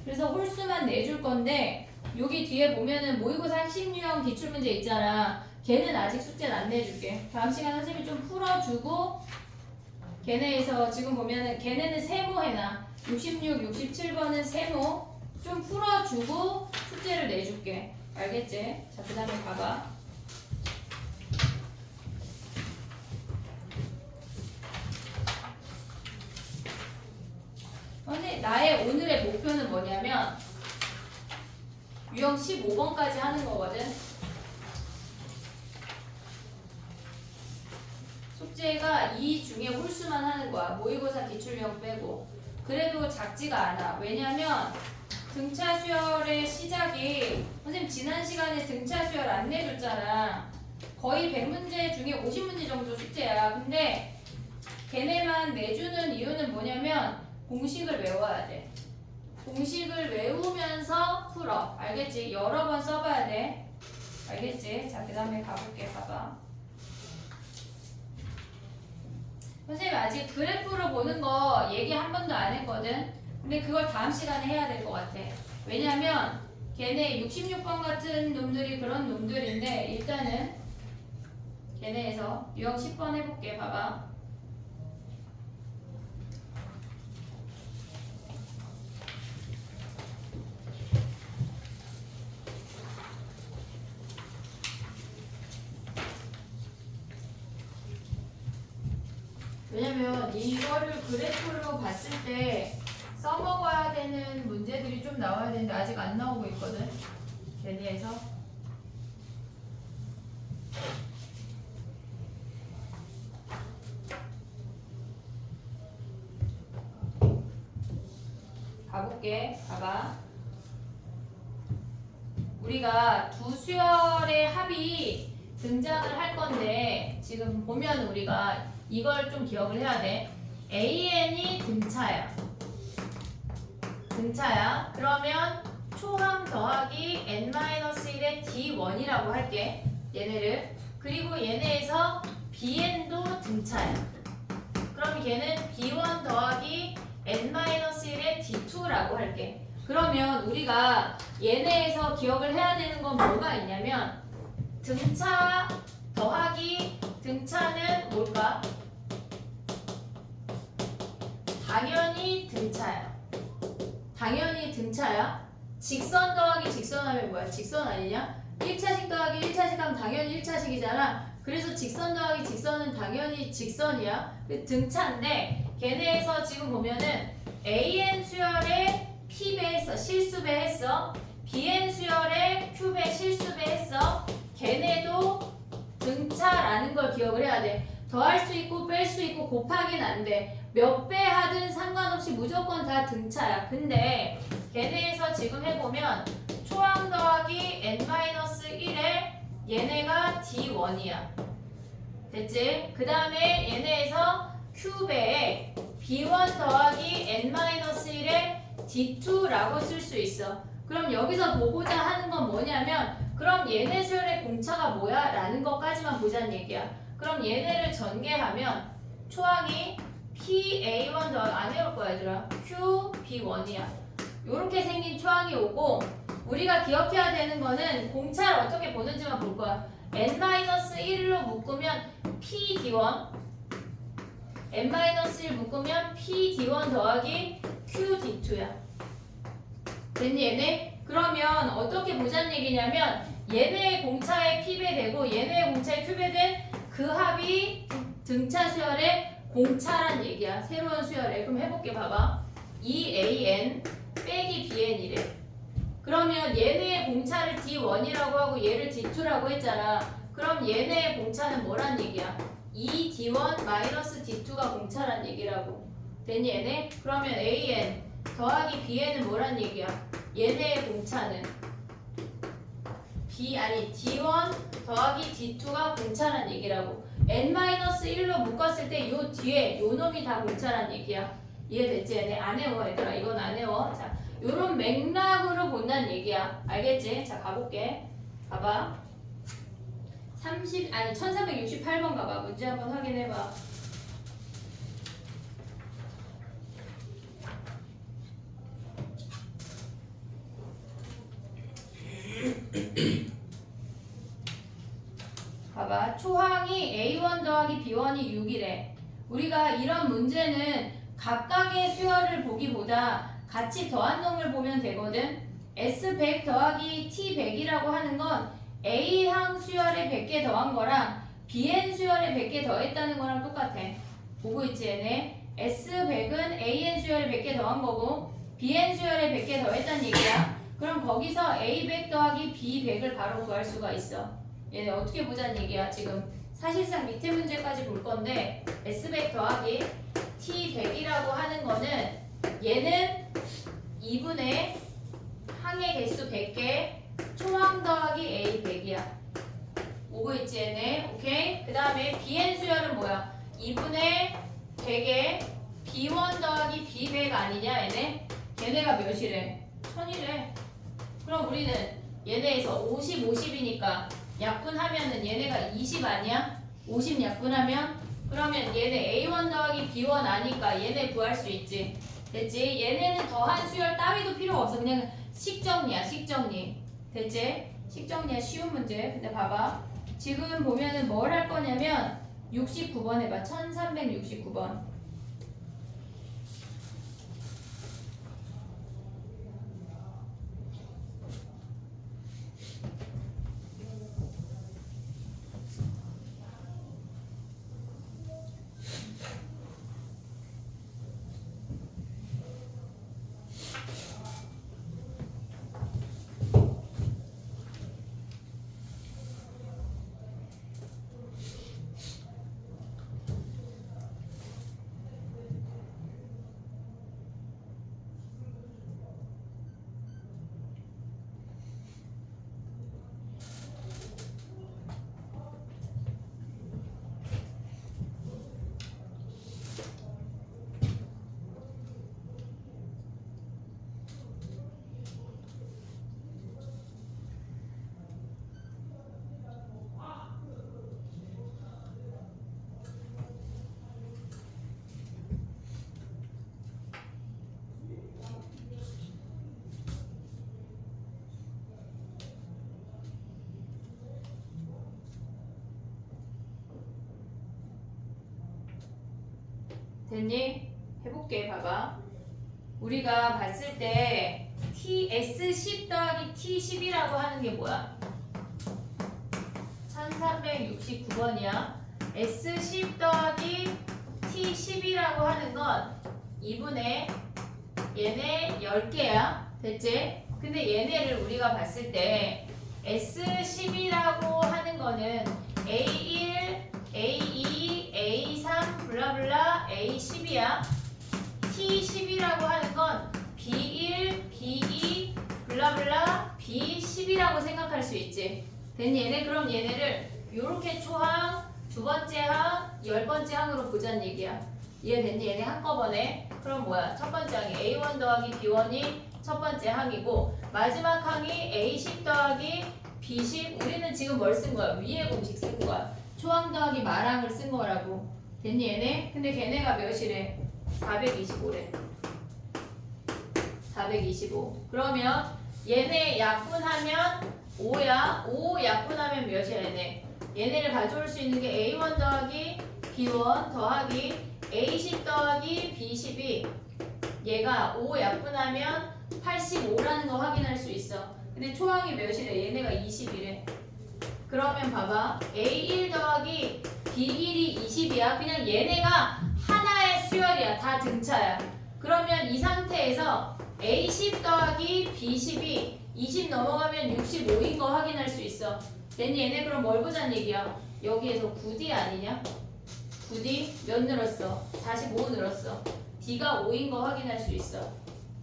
A: 그래서 홀수만 내줄 건데 여기 뒤에 보면은 모의고사 핵심 유형 기출문제 있잖아. 걔는 아직 숙제는 안 내줄게. 다음 시간 선생님이 좀 풀어주고 걔네에서 지금 보면은 걔네는 세모 해놔. 66, 67번은 세모 좀 풀어주고 숙제를 내줄게. 알겠지? 자, 그 다음에 봐봐. 나의 오늘의 목표는 뭐냐면 유형 15번까지 하는 거거든. 숙제가 이 중에 홀수만 하는 거야. 모의고사 기출형 빼고. 그래도 작지가 않아. 왜냐면 등차 수열의 시작이 선생님 지난 시간에 등차 수열 안 내줬잖아. 거의 100문제 중에 50문제 정도 숙제야. 근데 걔네만 내주는 이유는 뭐냐면 공식을 외워야 돼. 공식을 외우면서 풀어. 알겠지? 여러 번 써봐야 돼. 알겠지? 자, 그 다음에 가볼게. 봐봐. 선생님 아직 그래프로 보는 거 얘기 한 번도 안 했거든? 근데 그걸 다음 시간에 해야 될 것 같아. 왜냐면 걔네 66번 같은 놈들이 그런 놈들인데 일단은 걔네에서 유형 10번 해볼게. 봐봐. 왜냐면 이거를 그래프로 봤을 때 써먹어야 되는 문제들이 좀 나와야 되는데 아직 안 나오고 있거든. 걔네에서 가볼게. 봐봐. 우리가 두 수열의 합이 등장을 할 건데 지금 보면 우리가 이걸 좀 기억을 해야 돼. AN이 등차야. 등차야. 그러면 초항 더하기 n-1의 D1이라고 할게. 얘네를. 그리고 얘네에서 BN도 등차야. 그럼 걔는 B1 더하기 n-1의 D2라고 할게. 그러면 우리가 얘네에서 기억을 해야 되는 건 뭐가 있냐면 등차 더하기 등차는 뭘까? 당연히 등차야. 당연히 등차야. 직선 더하기 직선 하면 뭐야? 직선 아니냐? 1차식 더하기 1차식 하면 당연히 1차식이잖아. 그래서 직선 더하기 직선은 당연히 직선이야. 등차인데 걔네에서 지금 보면은 AN 수열에 P배했어. 실수배했어. BN 수열에 Q배 실수배했어. 걔네도 등차라는 걸 기억을 해야 돼. 더할 수 있고 뺄 수 있고 곱하기는 안 돼. 몇 배 하든 상관없이 무조건 다 등차야. 근데 걔네에서 지금 해보면 초항 더하기 n-1에 얘네가 D1이야. 됐지? 그 다음에 얘네에서 Q배에 B1 더하기 n-1에 D2라고 쓸 수 있어. 그럼 여기서 보고자 하는 건 뭐냐면 그럼 얘네 수열의 공차가 뭐야? 라는 것까지만 보자는 얘기야. 그럼 얘네를 전개하면 초항이 PA1 더 안 외울 거야 얘들아. QB1이야. 요렇게 생긴 초항이 오고 우리가 기억해야 되는 거는 공차를 어떻게 보는지만 볼 거야. n-1로 묶으면 PD1 n-1 묶으면 PD1 더하기 QD2야. 됐니 얘네? 그러면 어떻게 보자는 얘기냐면 얘네의 공차에 P배 되고 얘네의 공차에 Q배 된 그 합이 등차 수열의 공차란 얘기야. 새로운 수열에. 그럼 해볼게. 봐봐. 2AN 빼기 BN이래. 그러면 얘네의 공차를 D1이라고 하고 얘를 D2라고 했잖아. 그럼 얘네의 공차는 뭐란 얘기야? 2D1 마이너스 D2가 공차란 얘기라고. 됐니 얘네? 그러면 AN 더하기 BN은 뭐란 얘기야? 얘네의 공차는 D1 더하기 D2가 공차란 얘기라고. n-1로 묶었을 때 요 뒤에 요 놈이 다 공차란 얘기야. 이해됐지? 얘네 안 외워 얘들아. 이건 안 외워. 자, 요런 맥락으로 본다는 얘기야. 알겠지? 자, 가볼게. 봐봐. 1368번 가봐. 문제 한번 확인해봐. 봐봐. 초항이 A1 더하기 B1이 6이래. 우리가 이런 문제는 각각의 수열을 보기보다 같이 더한 놈을 보면 되거든. S100 더하기 T100이라고 하는 건 A항 수열에 100개 더한 거랑 BN 수열에 100개 더했다는 거랑 똑같아. 보고 있지 얘네? S100은 AN 수열에 100개 더한 거고 BN 수열에 100개 더했다는 얘기야. 그럼 거기서 A100 더하기 B100을 바로 구할 수가 있어. 얘네 어떻게 보자는 얘기야. 지금 사실상 밑에 문제까지 볼 건데 S100 더하기 T100이라고 하는 거는 얘는 2분의 항의 개수 100개 초항 더하기 A 100이야. 오고 있지 얘네. 오케이? 그 다음에 BN 수열은 뭐야? 2분의 100에 B1 더하기 B100 아니냐 얘네? 걔네가 몇이래? 1000이래. 그럼 우리는 얘네에서 50, 50이니까 약분하면은 얘네가 20 아니야? 50 약분하면? 그러면 얘네 A1 더하기 B1 아니까 얘네 구할 수 있지. 됐지? 얘네는 더한 수열 따위도 필요 없어. 그냥 식정리야, 식정리. 됐지? 식정리야, 쉬운 문제. 근데 봐봐. 지금 보면은 뭘 할 거냐면 69번 해봐. 1369번. 됐니? 해볼게. 봐봐. 우리가 봤을 때 S10 더하기 T10이라고 하는 게 뭐야? 1369번이야. S10 더하기 T10이라고 하는 건 2분의 얘네 10개야. 됐지? 근데 얘네를 우리가 봤을 때 S10이라고 하는 거는 A1, A2, A3, 블라블라 A10이야. T10이라고 하는 건 B1, B2, 블라블라 B10이라고 생각할 수 있지. 됐니? 얘네 그럼 얘네를 요렇게 초항, 두 번째 항, 10번째 항으로 보자는 얘기야. 이해됐니? 얘네 한꺼번에. 그럼 뭐야? 첫 번째 항이 A1 더하기 B1이 첫 번째 항이고 마지막 항이 A10 더하기 B10. 우리는 지금 뭘 쓴 거야? 위에 공식 쓴 거야. 초항 더하기 말항을 쓴 거라고. 됐니 얘네? 근데 걔네가 몇이래? 425래. 425. 그러면 얘네 약분하면 5야. 5 약분하면 몇이야 얘네? 얘네를 가져올 수 있는 게 A1 더하기 B1 더하기 A10 더하기 B10이 얘가 5 약분하면 85라는 거 확인할 수 있어. 근데 초항이 몇이래? 얘네가 20이래. 그러면 봐봐. A1 더하기 B1이 20이야. 그냥 얘네가 하나의 수열이야. 다 등차야. 그러면 이 상태에서 A10 더하기 B10이 20 넘어가면 65인 거 확인할 수 있어. 됐니? 얘네 그럼 뭘 보자는 얘기야? 여기에서 9D 아니냐? 9D 몇 늘었어? 45 늘었어. D가 5인 거 확인할 수 있어.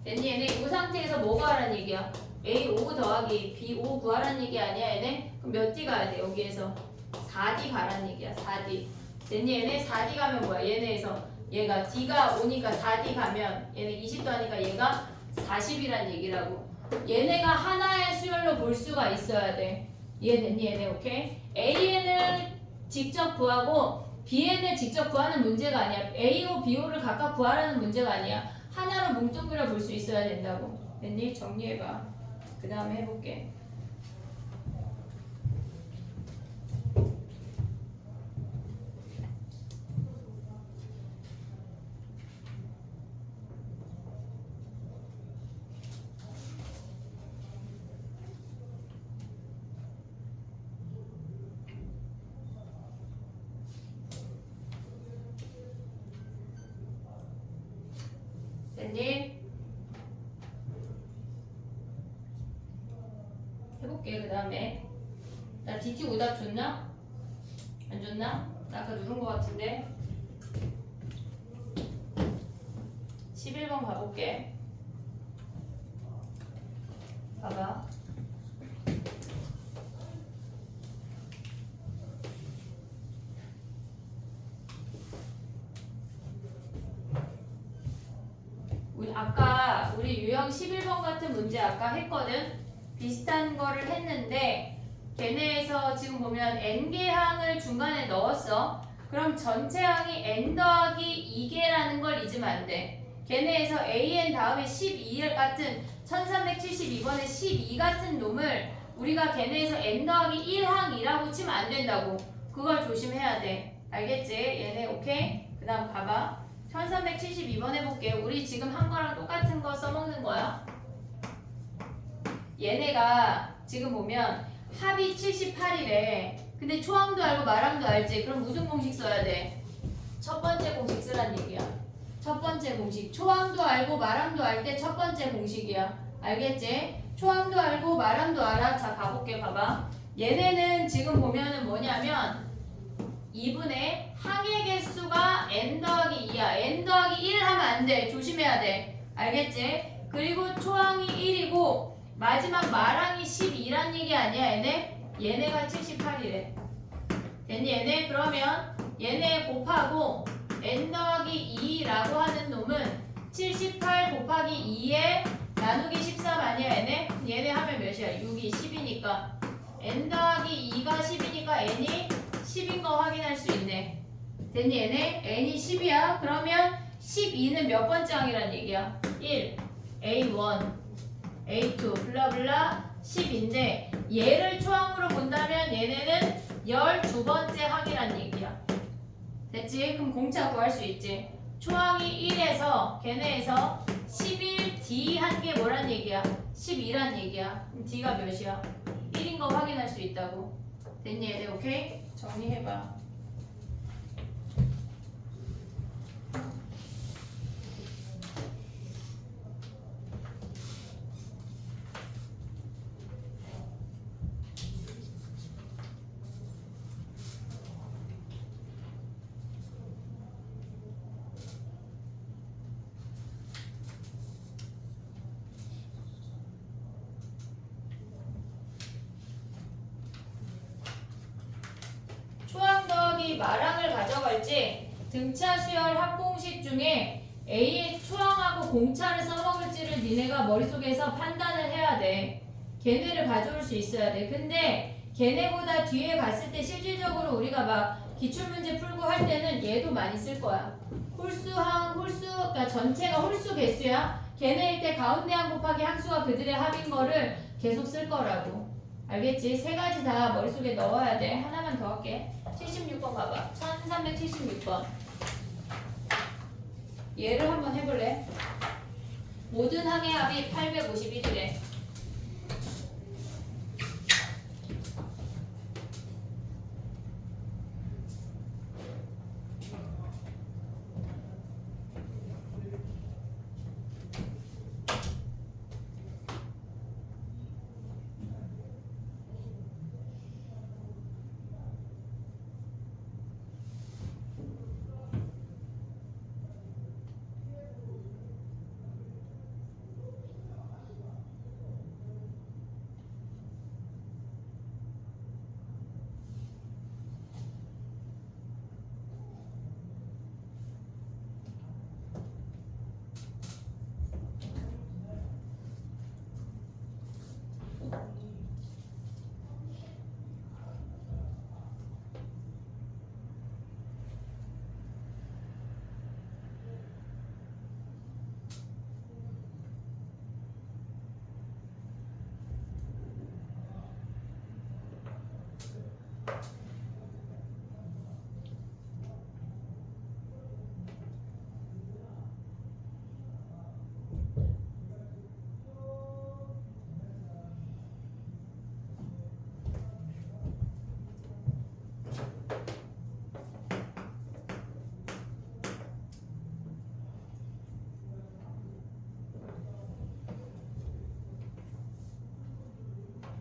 A: 됐니? 얘네 이 상태에서 뭐 구하라는 얘기야? A5 더하기 B5 구하라는 얘기 아니야 얘네? 그럼 몇 D 가야 돼? 여기에서 4D 가라는 얘기야. 4D. 됐니? 얘네 4D 가면 뭐야? 얘네에서 얘가 D가 5니까 4D 가면 얘네 20도 하니까 얘가 40이란 얘기라고. 얘네가 하나의 수열로 볼 수가 있어야 돼. 이해됐니 얘네? 오케이? AN을 직접 구하고 BN을 직접 구하는 문제가 아니야. A호 B호를 각각 구하라는 문제가 아니야. 하나로 뭉뚱그려 볼 수 있어야 된다고. 됐니? 정리해봐. 그 다음에 해볼게. 됐니? 해볼게. 그 다음에 나 DT 오답 줬나? 안 줬나? 나 아까 누른 거 같은데 11번 가볼게. 봐봐. 아까 우리 유형 11번 같은 문제 아까 했거든? 비슷한 거를 했는데 걔네에서 지금 보면 n개 항을 중간에 넣었어. 그럼 전체 항이 n 더하기 2개라는 걸 잊으면 안 돼. 걔네에서 an 다음에 12 같은 1372번에 12 같은 놈을 우리가 걔네에서 n 더하기 1항이라고 치면 안 된다고. 그걸 조심해야 돼. 알겠지? 얘네 오케이? 그 다음 가봐. 1372번 해볼게. 우리 지금 한 거랑 똑같은 거 써먹는 거야. 얘네가 지금 보면 합이 78이래. 근데 초항도 알고 말항도 알지? 그럼 무슨 공식 써야 돼? 첫 번째 공식 쓰란 얘기야. 첫 번째 공식. 초항도 알고 말항도 알 때 첫 번째 공식이야. 알겠지? 초항도 알고 말항도 알아. 자, 가볼게. 봐봐. 얘네는 지금 보면은 뭐냐면 2분의 항의 개수가 n 더하기 2야. n 더하기 1 하면 안 돼. 조심해야 돼. 알겠지? 그리고 초항이 1이고 마지막 말항이 12란 얘기 아니야, 얘네? 얘네가 78이래. 됐니, 얘네? 그러면 얘네 곱하고 n 더하기 2라고 하는 놈은 78 곱하기 2에 나누기 13 아니야, 얘네? 얘네 하면 몇이야? 6이 10이니까 n 더하기 2가 10이니까 n이 10인 거 확인할 수 있네. 됐니, 얘네? n이 10이야. 그러면 12는 몇 번째 항이란 얘기야? 1, A1, A2, 블라블라 10인데 얘를 초항으로 본다면 얘네는 12번째 항이란 얘기야. 됐지? 그럼 공차 구할 수 있지. 초항이 1에서 걔네에서 11D 한 게 뭐란 얘기야? 12란 얘기야. 그럼 D가 몇이야? 1인 거 확인할 수 있다고. 됐니, 얘네? 오케이? 정리해봐. 초항 더하기 말항을 가져갈지 등차 수열 합공식 중에 A의 초항하고 공차를 써먹을지를 니네가 머릿속에서 판단을 해야 돼. 걔네를 가져올 수 있어야 돼. 근데 걔네보다 뒤에 갔을 때 실질적으로 우리가 막 기출문제 풀고 할 때는 얘도 많이 쓸 거야. 홀수항, 그러니까 전체가 홀수 개수야. 걔네일 때 가운데 항 곱하기 항수가 그들의 합인 거를 계속 쓸 거라고. 알겠지? 세 가지 다 머릿속에 넣어야 돼. 하나만 더 할게. 76번 봐봐. 1376번. 얘를 한번 해볼래? 모든 항의 합이 851이래.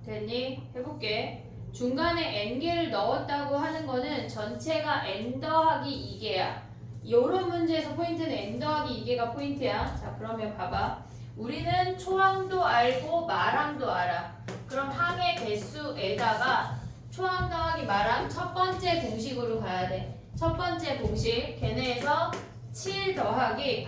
A: 됐니? 해볼게. 중간에 n개를 넣었다고 하는 거는 전체가 n 더하기 2개야. 요런 문제에서 포인트는 n 더하기 2개가 포인트야. 자, 그러면 봐봐. 우리는 초항도 알고 마항도 알아. 그럼 항의 개수에다가 초항 더하기 마항 첫 번째 공식으로 가야 돼. 첫 번째 공식 걔네에서 4 더하기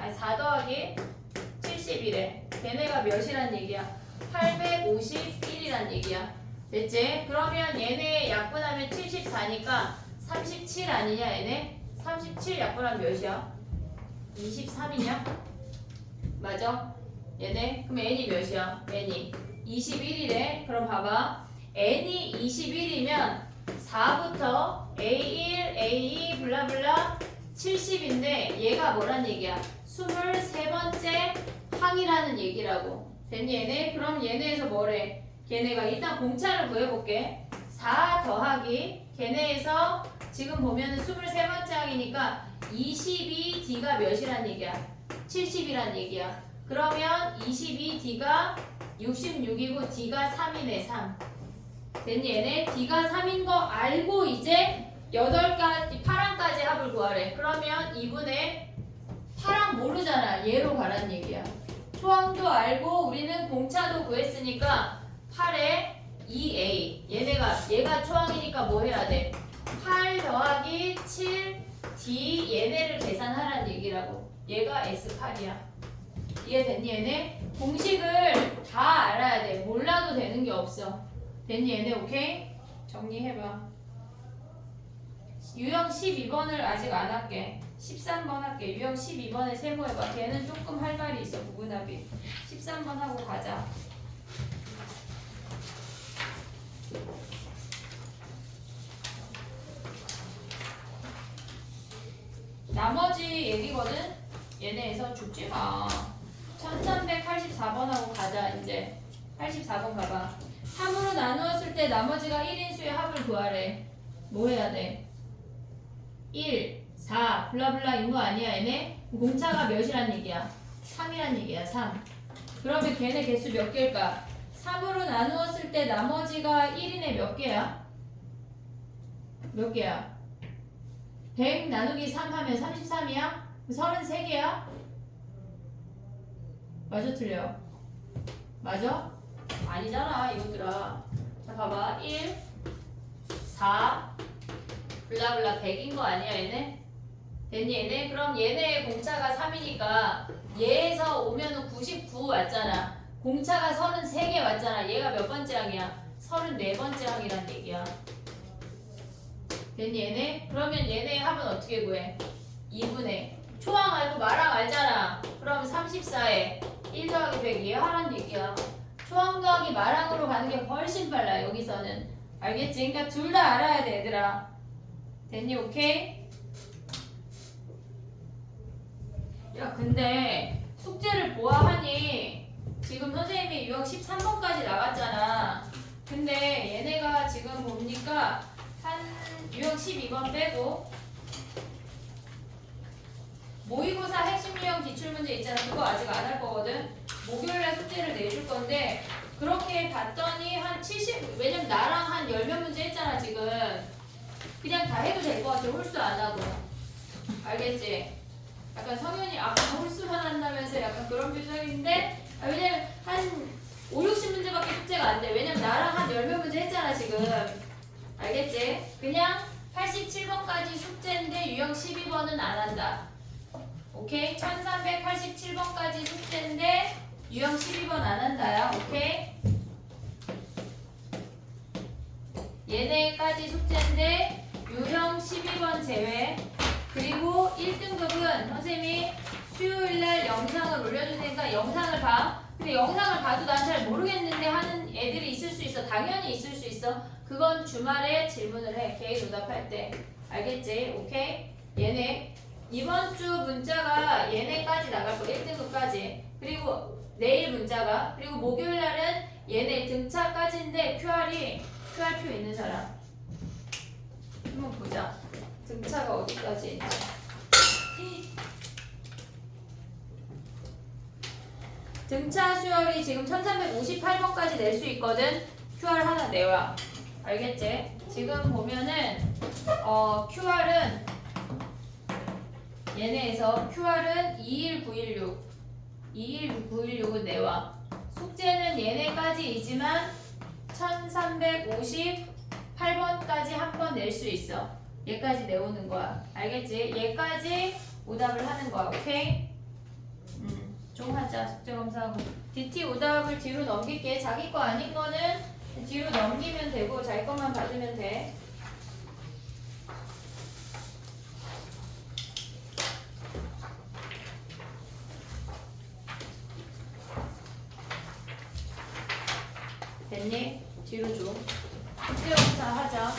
A: 70이래. 걔네가 몇이란 얘기야? 851이란 얘기야. 됐지? 그러면 얘네 약분하면 74니까 37 아니냐 얘네? 37 약분하면 몇이야? 23이냐? 맞아? 얘네? 그럼 n이 몇이야? n이 21이래. 그럼 봐봐. n이 21이면 4부터 a1, a2 블라블라 70인데 얘가 뭐란 얘기야? 23번째 항이라는 얘기라고. 됐니 얘네? 그럼 얘네에서 뭐래? 걔네가 일단 공차를 구해볼게. 4 더하기 걔네에서 지금 보면은 23번째 항이니까 22D가 몇이란 얘기야? 70이란 얘기야. 그러면 22D가 66이고 D가 3이네 3. 됐니 얘네? D가 3인 거 알고 이제 8가지 8항까지 합을 구하래. 그러면 2분의 8항 모르잖아. 얘로 가란 얘기야. 초항도 알고 우리는 공차도 구했으니까 8에 2a 얘가 초항이니까 뭐 해야 돼? 8 더하기 7d 얘네를 계산하라는 얘기라고. 얘가 S8이야. 이해됐니 얘네? 공식을 다 알아야 돼. 몰라도 되는 게 없어. 됐니 얘네? 오케이? 정리해봐. 유형 12번을 아직 안 할게. 13번 할게. 유형 12번에 세모해봐. 걔는 조금 할 말이 있어. 부분합이. 13번 하고 가자. 나머지 얘기거든? 얘네에서 죽지 마. 1384번 하고 가자. 이제 84번 가봐. 3으로 나누었을 때 나머지가 1인수의 합을 구하래. 뭐 해야 돼? 1, 4, 블라블라 인거 아니야 얘네? 공차가 몇이란 얘기야? 3이란 얘기야 3. 그러면 걔네 개수 몇 개일까? 3으로 나누었을 때 나머지가 1인에 몇 개야? 몇 개야? 100 나누기 3 하면 33이야? 33개야? 맞아 틀려? 맞아? 아니잖아 이거들아. 자 봐봐 1, 4 블라블라 100인 거 아니야 얘네? 됐니 얘네? 그럼 얘네의 공차가 3이니까 얘에서 오면은 99 왔잖아. 공차가 33개 왔잖아. 얘가 몇 번째 항이야? 34번째 항이란 얘기야. 됐니 얘네? 그러면 얘네의 합은 어떻게 구해? 2분의 초항 알고 마항 알잖아. 그럼 34에 1 더하기 100 얘 하란 얘기야. 초항 더하기 마항으로 가는 게 훨씬 빨라 여기서는. 알겠지? 그러니까 둘 다 알아야 돼 얘들아. 됐니? 오케이? 야 근데 숙제를 보아하니 지금 선생님이 유형 13번까지 나갔잖아. 근데 얘네가 지금 보니까 한 유형 12번 빼고 모의고사 핵심 유형 기출문제 있잖아. 그거 아직 안 할 거거든. 목요일날 숙제를 내줄 건데 그렇게 봤더니 한 70, 왜냐면 나랑 한 10몇 문제 했잖아 지금. 그냥 다 해도 될 것 같아. 홀수 안 하고. 알겠지? 약간 성현이 아까 홀수만 한다면서 약간 그런 표정인데 왜냐면 한 5, 60문제밖에 숙제가 안 돼. 왜냐면 나랑 한 10몇 문제 했잖아 지금. 알겠지? 그냥 87번까지 숙제인데 유형 12번은 안 한다. 오케이? 1387번까지 숙제인데 유형 12번 안 한다야. 오케이? 얘네까지 숙제인데 유형 12번 제외. 그리고 1등급은 선생님이 수요일날 영상을 올려줄 테니까 영상을 봐. 근데 영상을 봐도 난 잘 모르겠는데 하는 애들이 있을 수 있어. 당연히 있을 수 있어. 그건 주말에 질문을 해. 개인 오답할 때. 알겠지? 오케이? 얘네 이번 주 문자가 얘네까지 나갈 거. 1등급까지. 그리고 내일 문자가. 그리고 목요일날은 얘네 등차까지인데 QR표 있는 사람. 한번 보자. 등차가 어디까지 있지? 등차 수열이 지금 1358번까지 낼 수 있거든. QR 하나 내와. 알겠지? 지금 보면은 QR은 얘네에서 QR은 21916은 내와. 숙제는 얘네까지이지만 1358번까지 한 번 낼 수 있어. 얘까지 내오는 거야. 알겠지? 얘까지 오답을 하는 거야. 오케이? 좀 하자. 숙제 검사하고. DT 오답을 뒤로 넘길게. 자기 거 아닌 거는 뒤로 넘기면 되고 자기 것만 받으면 돼. 됐니? 뒤로 줘. 숙제 검사 하자.